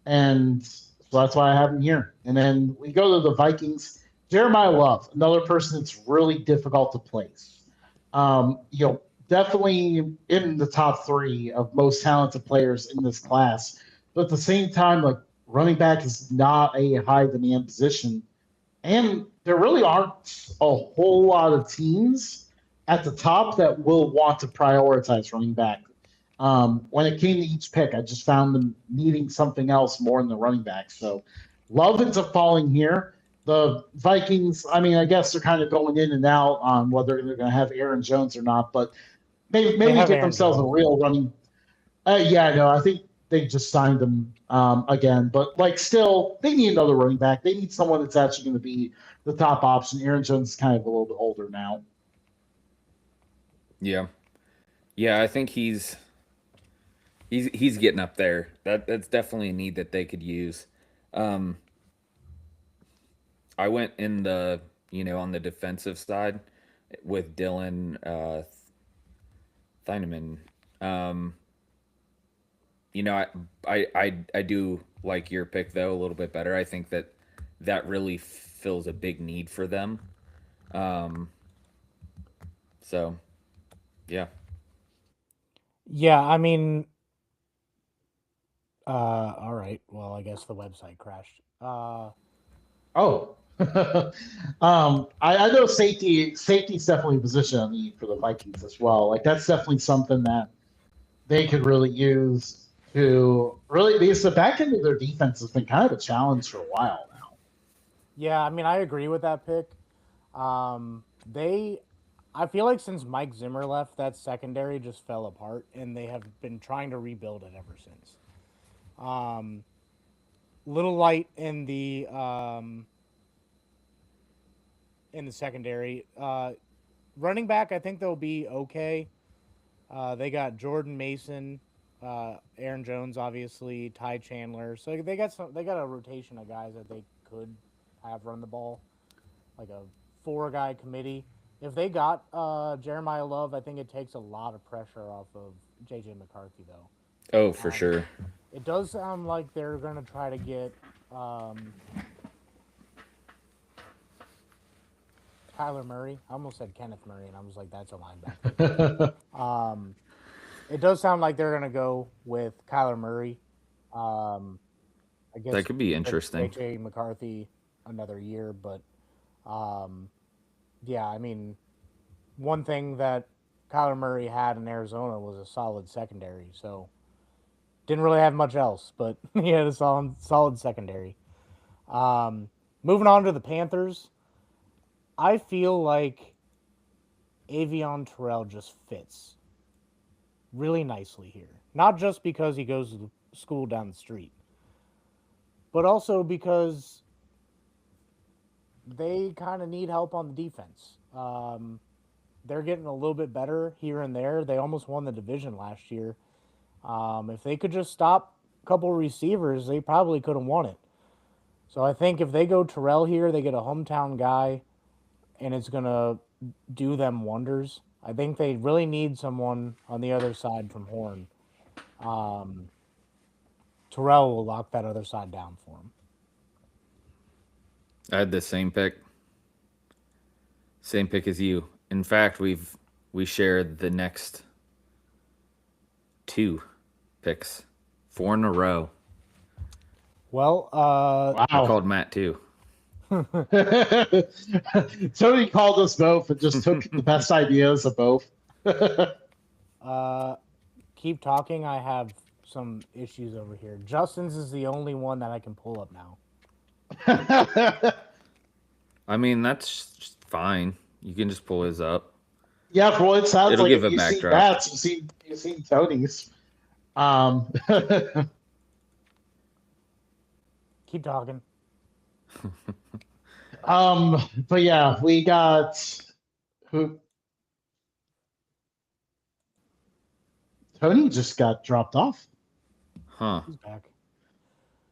and so that's why I have him here. And then we go to the Vikings. Jeremiah Love, another person that's really difficult to place. definitely in the top three of most talented players in this class. But at the same time, like running back is not a high demand position. And there really aren't a whole lot of teams at the top that will want to prioritize running back. When it came to each pick, I just found them needing something else more in the running back. So Love ends up falling here. The Vikings, I mean, I guess they're kind of going in and out on whether they're going to have Aaron Jones or not, but They maybe have get Aaron themselves a Jones. real running. Yeah, no, I think they just signed him again, but like still, they need another running back. They need someone that's actually going to be the top option. Aaron Jones is kind of a little bit older now. Yeah. Yeah, I think he's getting up there. That's definitely a need that they could use. Um, I went in the on the defensive side with Dylan Thieneman. Um, I do like your pick though a little bit better. I think that really fills a big need for them. Um, so yeah, Yeah, I mean, all right. Well, I guess the website crashed. Oh, I know safety's definitely a position on need for the Vikings as well. Like that's definitely something that they could really use to really because the back end of their defense has been kind of a challenge for a while now. Yeah, I mean, I agree with that pick. They, I feel like since Mike Zimmer left, that secondary just fell apart, and they have been trying to rebuild it ever since. Um, Little light in the secondary. Running back, I think they'll be okay. They got Jordan Mason, Aaron Jones, obviously, Ty Chandler. So they got some. They got a rotation of guys that they could have run the ball, like a four-guy committee. If they got Jeremiah Love, I think it takes a lot of pressure off of JJ McCarthy, though. oh for sure. It does sound like they're gonna try to get um, Kyler Murray. I almost said Kenneth Murray, and I was like, that's a linebacker. Um, it does sound like they're gonna go with Kyler Murray. Um, I That guess could be give interesting. JJ McCarthy another year, but um, yeah, I mean, one thing that Kyler Murray had in Arizona was a solid secondary. So didn't really have much else, but he had a solid secondary. Um, Moving on to the Panthers, I feel like Avion Terrell just fits really nicely here. Not just because he goes to school down the street, but also because they kind of need help on the defense. They're getting a little bit better here and there. They almost won the division last year. If they could just stop a couple receivers, they probably could have won it. So I think if they go Terrell here, they get a hometown guy, and it's gonna do them wonders. I think they really need someone on the other side from Horn. Um, Terrell will lock that other side down for him. I had the same pick as you. In fact, we shared the next two picks, four in a row. Well, I Wow. called Matt too. Tony called us both and just took the best ideas of both. uh, keep talking. I have some issues over here. Justin's is the only one that I can pull up now. I mean, that's just fine. You can just pull his up. Yeah, for what it sounds It'll like, give if a you see backdrop. Matt's, you see Tony's. Um, Keep talking. but yeah, we got who Tony just got dropped off. Huh. He's back.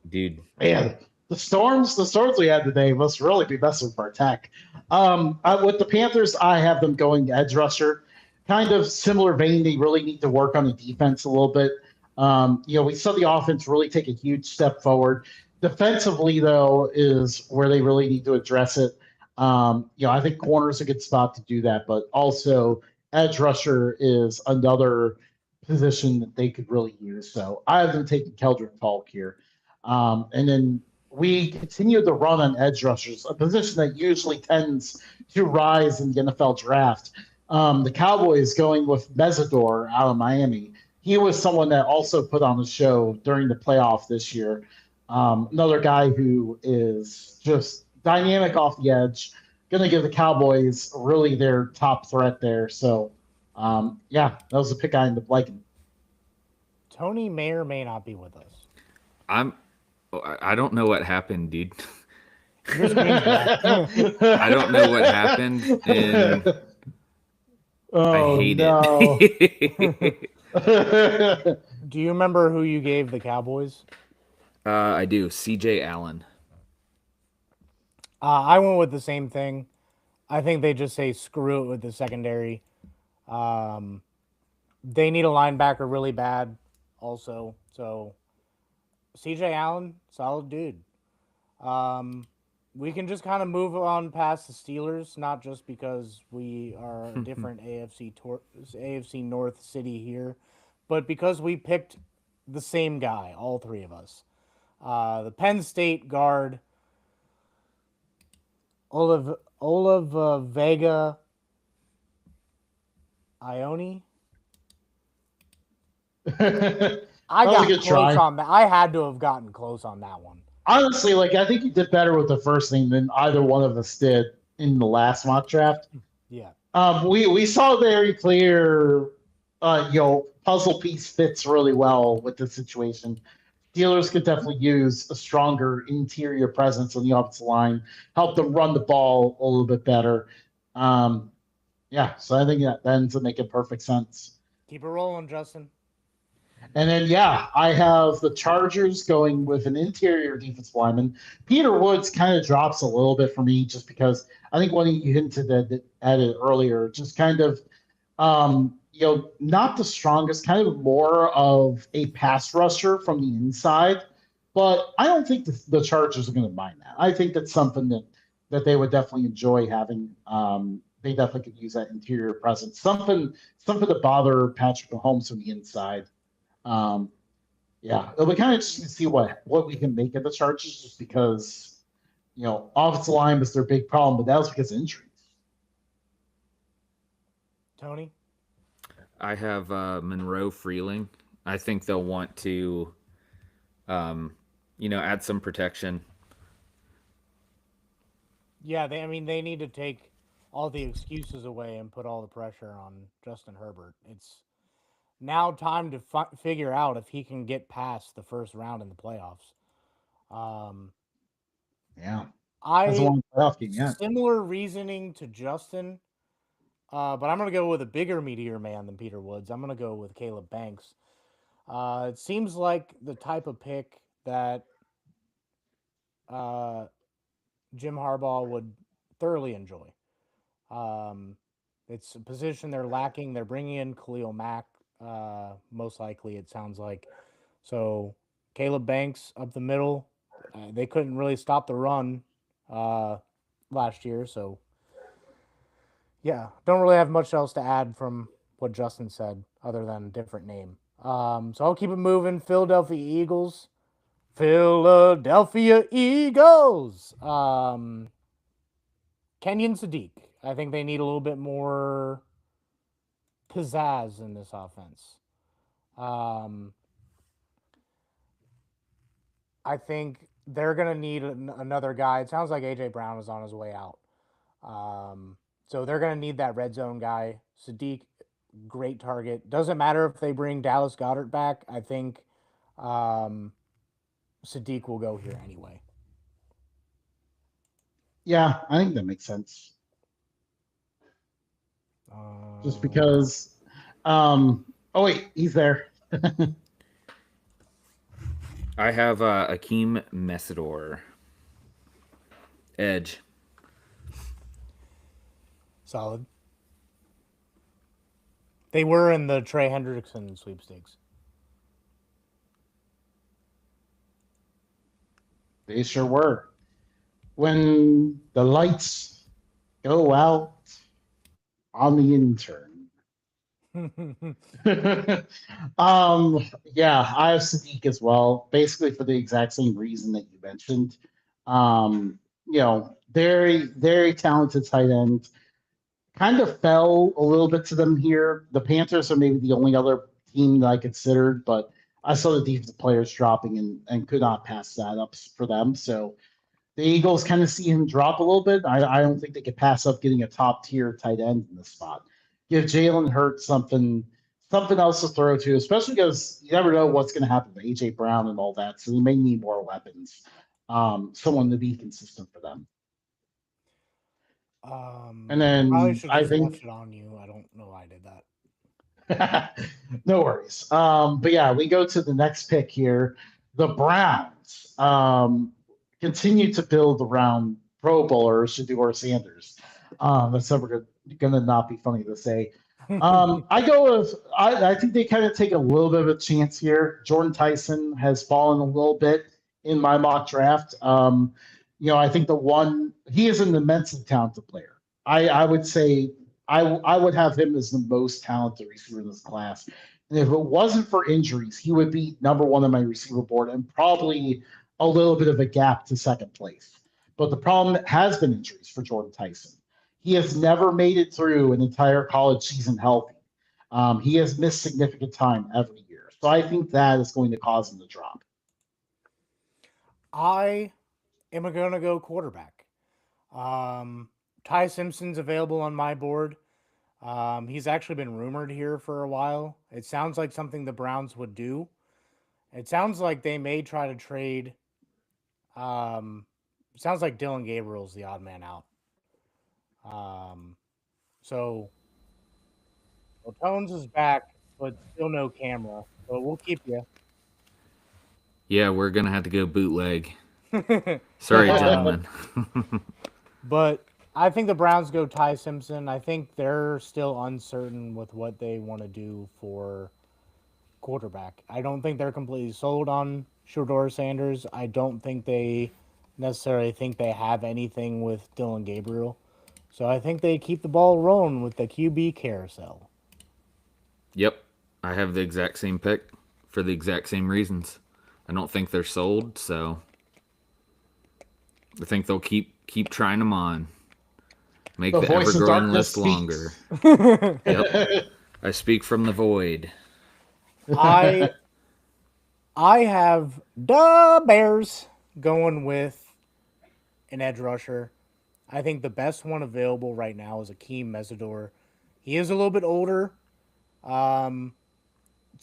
Dude. Man, the storms we had today must really be messing with our tech. With the Panthers, I have them going edge rusher, kind of similar vein. They really need to work on the defense a little bit. We saw the offense really take a huge step forward. Defensively, though, is where they really need to address it. I think corner is a good spot to do that, but also edge rusher is another position that they could really use. So I have them taking Keldrick Falk here. And then we continue to run on edge rushers, a position that usually tends to rise in the NFL draft. The Cowboys going with Mesidor out of Miami. He was someone that also put on the show during the playoff this year. Another guy who is just dynamic off the edge, going to give the Cowboys really their top threat there. So, yeah, that was a pick I ended up liking. Tony may or may not be with us. I don't know what happened, dude. Your screen's black. I don't know what happened, and Oh, I hate no. it. Do you remember who you gave the Cowboys? I do. CJ Allen. I went with the same thing. I think they just say screw it with the secondary. They need a linebacker really bad, also. So, CJ Allen, solid dude. We can just kind of move on past the Steelers, not just because we are a different AFC North city here, but because we picked the same guy, all three of us. The Penn State guard, Olive Vega Ione. I got close on that. I had to have gotten close on that one. Honestly, like I think you did better with the first name than either one of us did in the last mock draft. Yeah. We saw very clear, puzzle piece fits really well with the situation. Steelers could definitely use a stronger interior presence on the offensive line, help them run the ball a little bit better. Yeah, so I think that ends up making perfect sense. Keep it rolling, Justin. And then, yeah, I have the Chargers going with an interior defensive lineman. Peter Woods kind of drops a little bit for me just because I think when you hinted at it earlier, just kind of, not the strongest, kind of more of a pass rusher from the inside. But I don't think the Chargers are going to mind that. I think that's something that they would definitely enjoy having. They definitely could use that interior presence. Something to bother Patrick Mahomes from the inside. It'll be kind of interesting to see what we can make of the Chargers, just because offensive line was their big problem, but that was because of injuries. Tony, I have Monroe Freeling. I think they'll want to, add some protection. Yeah, they need to take all the excuses away and put all the pressure on Justin Herbert. It's now time to figure out if he can get past the first round in the playoffs. Similar reasoning to Justin, but I'm going to go with a bigger meteor man than Peter Woods. I'm going to go with Caleb Banks. It seems like the type of pick that Jim Harbaugh would thoroughly enjoy. It's a position they're lacking. They're bringing in Khalil Mack, most likely, it sounds like. So Caleb Banks up the middle. They couldn't really stop the run last year. So, yeah, don't really have much else to add from what Justin said other than different name. So I'll keep it moving. Philadelphia Eagles. Kenyon Sadiq. I think they need a little bit more pizzazz in this offense. I think they're going to need another guy. It sounds like A.J. Brown is on his way out. So they're going to need that red zone guy. Sadiq, great target. Doesn't matter if they bring Dallas Goedert back. I think Sadiq will go here anyway. Yeah, I think that makes sense. Just because. He's there. I have Akeem Mesidor. Edge. Solid. They were in the Trey Hendrickson sweepstakes. They sure were. When the lights go out on the intern. Yeah, I have Sadiq as well, basically for the exact same reason that you mentioned. Very, very talented tight end. Kind of fell a little bit to them here. The Panthers are maybe the only other team that I considered, but I saw the defensive players dropping and could not pass that up for them. So the Eagles kind of see him drop a little bit. I don't think they could pass up getting a top tier tight end in this spot. Give Jalen Hurts something else to throw to, especially because you never know what's going to happen to AJ Brown and all that. So they may need more weapons, someone to be consistent for them. And Probably then should I just left think it on you. I don't know why I did that. no worries. But yeah, we go to the next pick here. The Browns continue to build around Pro Bowler Shedeur Sanders. That's never going to not be funny to say. I think they kind of take a little bit of a chance here. Jordan Tyson has fallen a little bit in my mock draft. I think he is an immensely talented player. I would say I would have him as the most talented receiver in this class. And if it wasn't for injuries, he would be number one on my receiver board and probably a little bit of a gap to second place. But the problem has been injuries for Jordan Tyson. He has never made it through an entire college season healthy. He has missed significant time every year. So I think that is going to cause him to drop. I am going to go quarterback. Ty Simpson's available on my board. He's actually been rumored here for a while. It sounds like something the Browns would do. It sounds like they may try to trade. Sounds like Dylan Gabriel's the odd man out. So Tones is back, but still no camera. But we'll keep you. Yeah, we're gonna have to go bootleg. Sorry, gentlemen. But I think the Browns go Ty Simpson. I think they're still uncertain with what they want to do for quarterback. I don't think they're completely sold on Shedeur Sanders. I don't think they necessarily think they have anything with Dylan Gabriel. So I think they keep the ball rolling with the QB carousel. Yep, I have the exact same pick for the exact same reasons. I don't think they're sold, so I think they'll keep trying them on. Make the ever-growing list longer. Yep. I speak from the void. I have the Bears going with an edge rusher. I think the best one available right now is Akeem Mesidor. He is a little bit older, so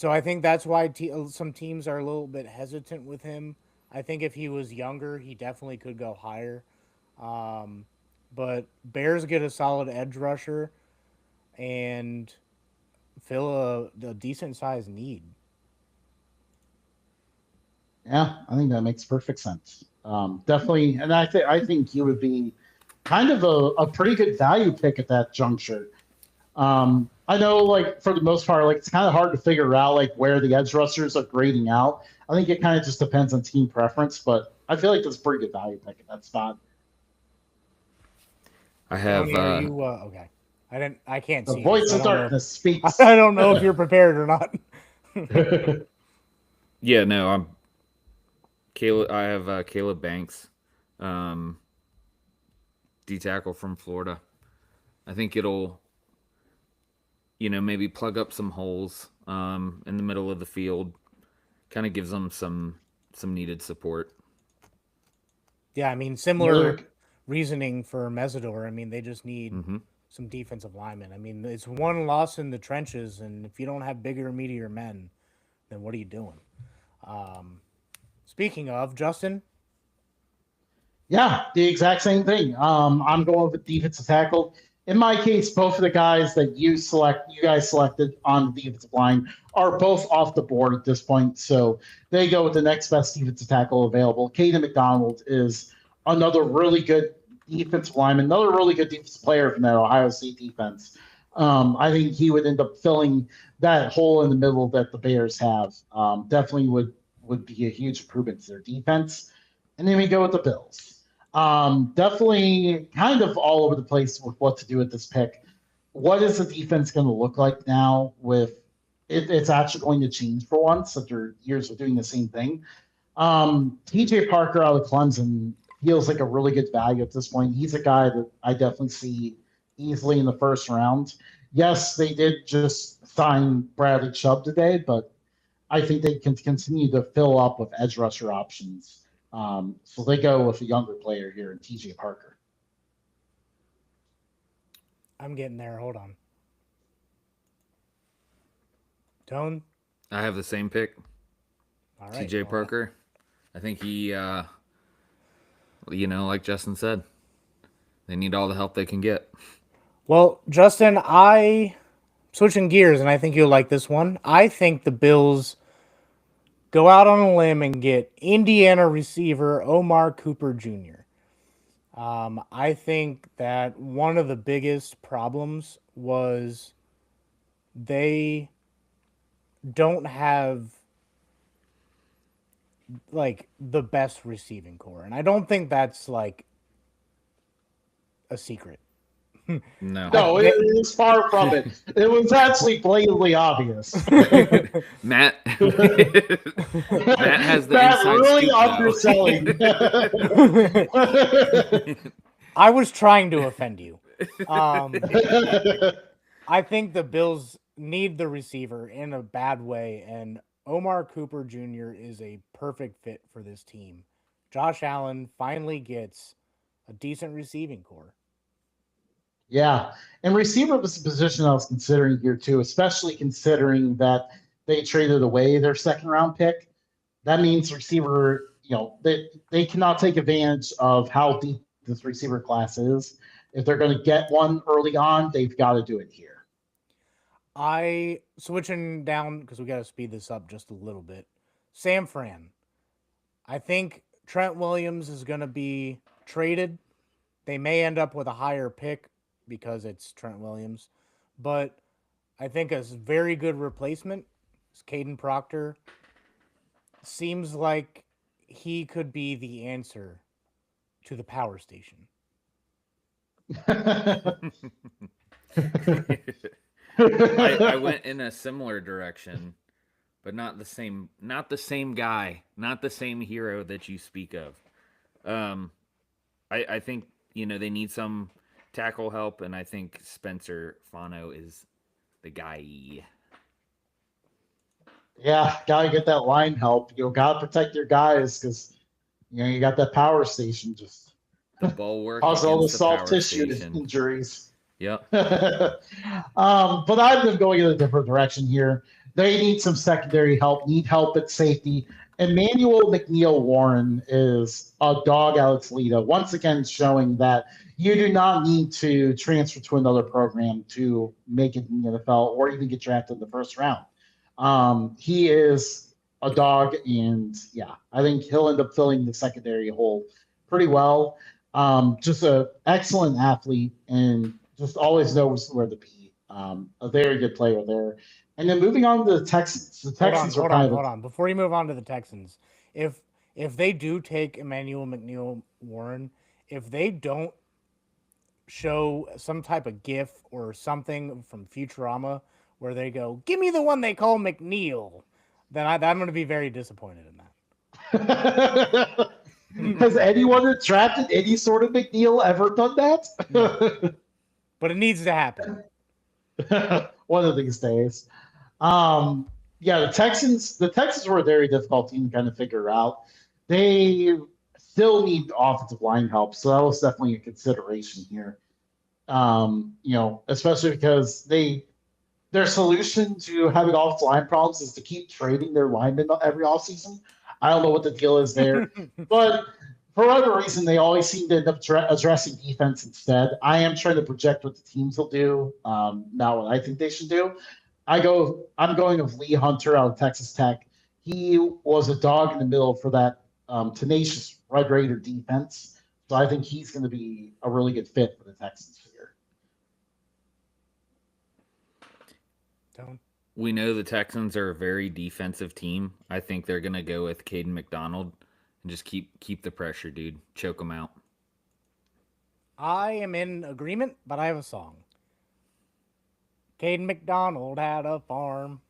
I think that's why some teams are a little bit hesitant with him. I think if he was younger, he definitely could go higher. But Bears get a solid edge rusher and fill a decent sized need. Yeah, I think that makes perfect sense. Definitely, and I think you would be kind of a pretty good value pick at that juncture. I know, like for the most part, like it's kind of hard to figure out like where the edge rushers are grading out. I think it kind of just depends on team preference, but I feel like that's a pretty good value pick at that spot. I have. Tony, are you okay? I can't The see. voice you, of darkness speaks. I don't know if you're prepared or not. Yeah, no, I'm. Caleb, I have Caleb Banks, D tackle from Florida. I think it'll, maybe plug up some holes in the middle of the field. Kind of gives them some needed support. Yeah, I mean similar reasoning for Mesidor. I mean they just need some defensive linemen. I mean it's one loss in the trenches, and if you don't have bigger, meatier men, then what are you doing? Speaking of, Justin. Yeah, the exact same thing. I'm going with defensive tackle. In my case, both of the guys that you guys selected on the defensive line are both off the board at this point. So they go with the next best defensive tackle available. Caden McDonald is another really good defensive lineman, another really good defensive player from that Ohio State defense. I think he would end up filling that hole in the middle that the Bears have. Definitely would be a huge improvement to their defense. And then we go with the Bills. Definitely kind of all over the place with what to do with this pick. what is the defense going to look like now with it's actually going to change for once after years of doing the same thing. TJ Parker out of Clemson feels like a really good value at this point. He's a guy that I definitely see easily in the first round. Yes, they did just sign Bradley Chubb today, but I think they can continue to fill up with edge rusher options. So they go with a younger player here in TJ Parker. I'm getting there. Hold on. Tone. I have the same pick, All right. TJ Well, Parker. I think he, like Justin said, they need all the help they can get. well, Justin, I switching gears, and I think you'll like this one. I think the Bills go out on a limb and get Indiana receiver Omar Cooper Jr. I think that one of the biggest problems was they don't have like the best receiving core, and I don't think that's like a secret. No. No, it is far from it. It was actually blatantly obvious. Matt Matt has the Matt inside really scoop, underselling. I was trying to offend you. I think the Bills need the receiver in a bad way, and Omar Cooper Jr. is a perfect fit for this team. Josh Allen finally gets a decent receiving core. Yeah, and receiver was a position I was considering here too, especially considering that they traded away their second round pick. That means receiver, they cannot take advantage of how deep this receiver class is. If they're going to get one early on, they've got to do it here. I switching down because we got to speed this up just a little bit. Sam Fran. I think Trent Williams is going to be traded. They may end up with a higher pick because it's Trent Williams, but I think a very good replacement is Caden Proctor. Seems like he could be the answer to the power station. I went in a similar direction, but not the same guy, not the same hero that you speak of. Um, I think they need some tackle help, and I think Spencer Fano is the guy. Yeah, got to get that line help. Got to protect your guys because you got that power station just The bulwark cause all the against the soft power tissue station. injuries. Yep. But I've been going in a different direction here. They need some secondary help, need help at safety. Emmanuel McNeil Warren is a dog out of Toledo, once again showing that you do not need to transfer to another program to make it in the NFL or even get drafted in the first round. He is a dog, and yeah, I think he'll end up filling the secondary hole pretty well. Just an excellent athlete and just always knows where to be. A very good player there. And then moving on to the Texans. The Texans Hold are on, kind hold of on. Before you move on to the Texans, if they do take Emmanuel McNeil Warren, if they don't show some type of GIF or something from Futurama where they go, "Give me the one they call McNeil," then I'm going to be very disappointed in a. Has anyone that drafted any sort of McNeil ever done that? No. But it needs to happen. One of these days. Yeah, the Texans were a very difficult team to kind of figure out. They still need offensive line help, so that was definitely a consideration here. Especially because their solution to having offensive line problems is to keep trading their linemen every offseason. I don't know what the deal is there, but for whatever reason, they always seem to end up addressing defense instead. I am trying to project what the teams will do, not what I think they should do. I'm going with Lee Hunter out of Texas Tech. He was a dog in the middle for that tenacious Red Raider defense. So I think he's going to be a really good fit for the Texans here. We know the Texans are a very defensive team. I think they're gonna go with Caden McDonald and just keep the pressure, dude. Choke them out. I am in agreement, but I have a song. Caden McDonald had a farm.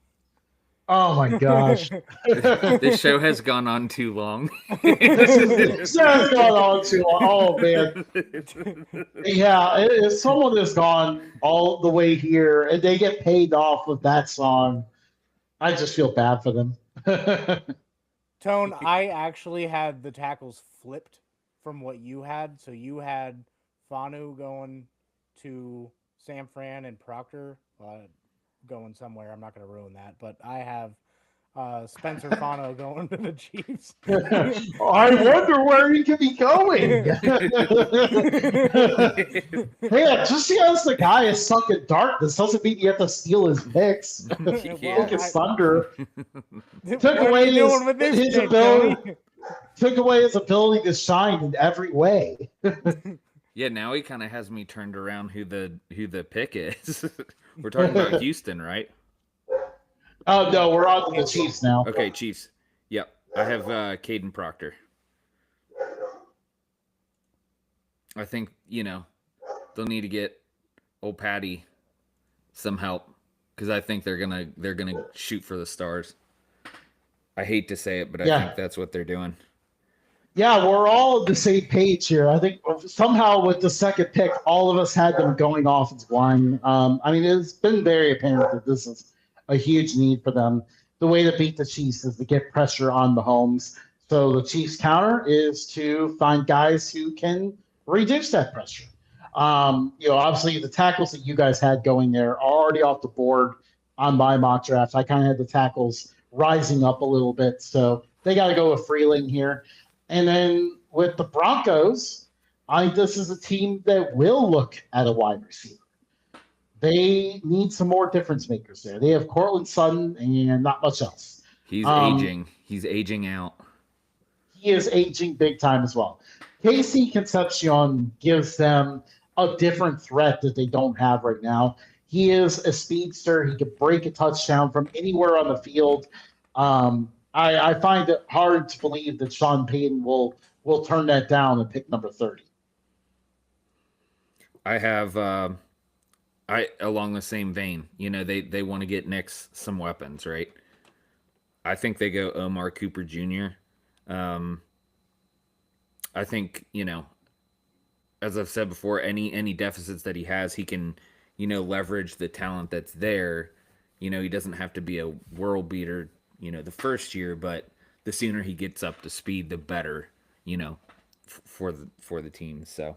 Oh my gosh. This show has gone on too long. This has gone on too long. Oh man. Yeah, if someone has gone all the way here and they get paid off with that song, I just feel bad for them. Tone, I actually had the tackles flipped from what you had. So you had Fanu going to San Fran and Proctor going somewhere. I'm not going to ruin that, but I have Spencer Fano going to the Chiefs. I wonder where he could be going. Yeah, just because the guy is sunk in darkness doesn't mean you have to steal his picks. Take his thunder. Took away his ability. Took away his ability to shine in every way. Yeah, now he kind of has me turned around who the pick is. We're talking about Houston, right? Oh no, we're on to the Chiefs now. Okay, Chiefs. Yep, I have Caden Proctor. I think they'll need to get old Patty some help because I think they're gonna shoot for the stars. I hate to say it, but I think that's what they're doing. Yeah, we're all on the same page here. I think somehow with the second pick, all of us had them going offensive line. I mean, it's been very apparent that this is a huge need for them. The way to beat the Chiefs is to get pressure on Mahomes. So the Chiefs' counter is to find guys who can reduce that pressure. Obviously the tackles that you guys had going there are already off the board on my mock draft. I kind of had the tackles rising up a little bit, so they got to go with Freeling here. And then with the Broncos, this is a team that will look at a wide receiver. They need some more difference makers there. They have Cortland Sutton and not much else. He's aging. He's aging out. He is aging big time as well. Casey Concepcion gives them a different threat that they don't have right now. He is a speedster. He can break a touchdown from anywhere on the field. I find it hard to believe that Sean Payton will turn that down and pick number 30. I have along the same vein. They want to get Knicks some weapons, right? I think they go Omar Cooper Jr. I think, as I've said before, any deficits that he has, he can, leverage the talent that's there. He doesn't have to be a world beater, the first year, but the sooner he gets up to speed, the better, for the team. So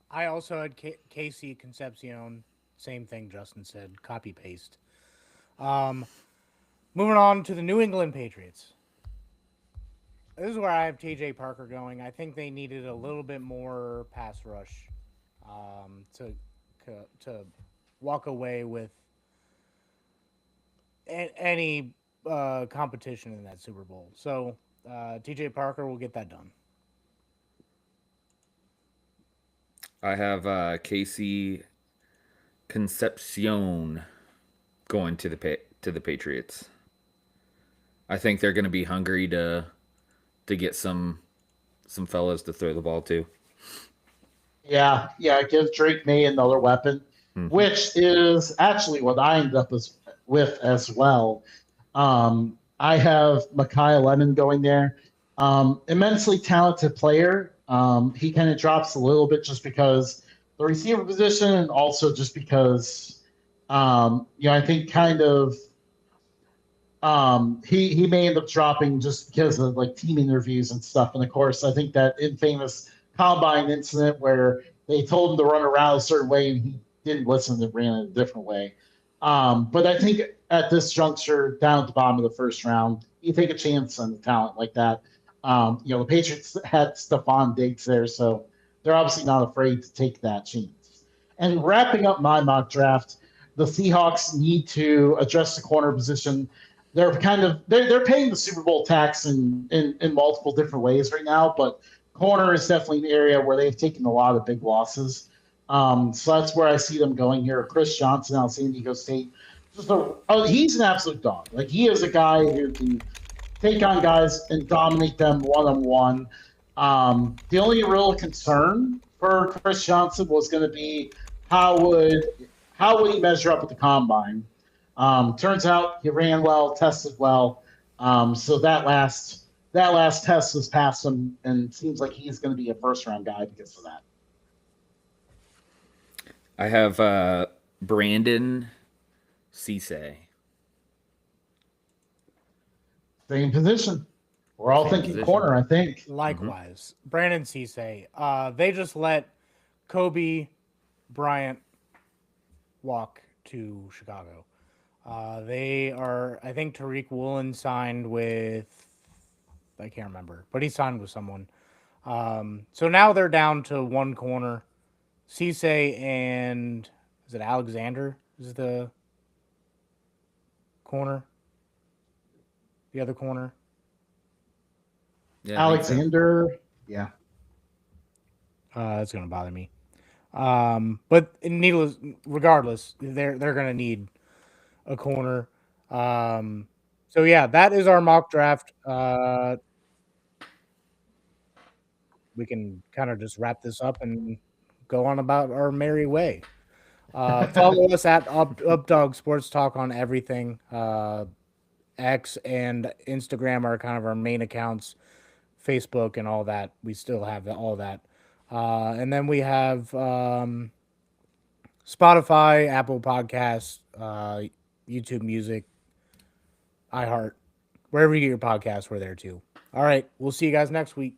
I also had Casey Concepcion. Same thing Justin said. Copy paste. Moving on to the New England Patriots. This is where I have TJ Parker going. I think they needed a little bit more pass rush to walk away with any competition in that Super Bowl. So TJ Parker will get that done. I have Casey Concepcion going to the Patriots. I think they're going to be hungry to get some fellas to throw the ball to. Yeah, give Drake May another weapon, which is actually what I ended up with as well. I have Micaiah Lemon going there. Immensely talented player. He kind of drops a little bit just because the receiver position and also just because, I think kind of he may end up dropping just because of like team interviews and stuff. And of course, I think that infamous combine incident where they told him to run around a certain way and he didn't listen and ran it a different way. But I think at this juncture, down at the bottom of the first round, you take a chance on the talent like that. The Patriots had Stephon Diggs there, so they're obviously not afraid to take that chance. And wrapping up my mock draft, the Seahawks need to address the corner position. They're they're paying the Super Bowl tax in multiple different ways right now, but corner is definitely an area where they've taken a lot of big losses. So that's where I see them going here. Chris Johnson out of San Diego State. He's an absolute dog. Like, he is a guy who can take on guys and dominate them one-on-one. The only real concern for Chris Johnson was going to be how would how will he measure up at the combine? Turns out he ran well, tested well. So that last test was past him, and it seems like he's going to be a first round guy because of that. I have Brandon Cisse. Same position. We're all Same thinking position. corner, I think. Likewise, Brandon Cisse. They just let Kobe Bryant walk to Chicago. They are, I think Tariq Woolen signed with, I can't remember, but he signed with someone. So now they're down to one corner. Cisse and, is it Alexander? Is the corner? The other corner? Yeah, I think so. Alexander, yeah. That's gonna bother me. But regardless, they're gonna need a corner. So yeah, that is our mock draft. We can kind of just wrap this up and go on about our merry way. Follow us at Updog Sports Talk on everything. X and Instagram are kind of our main accounts. Facebook and all that. We still have all that. And then we have Spotify, Apple Podcasts, YouTube Music, iHeart, wherever you get your podcasts, we're there too. All right, we'll see you guys next week.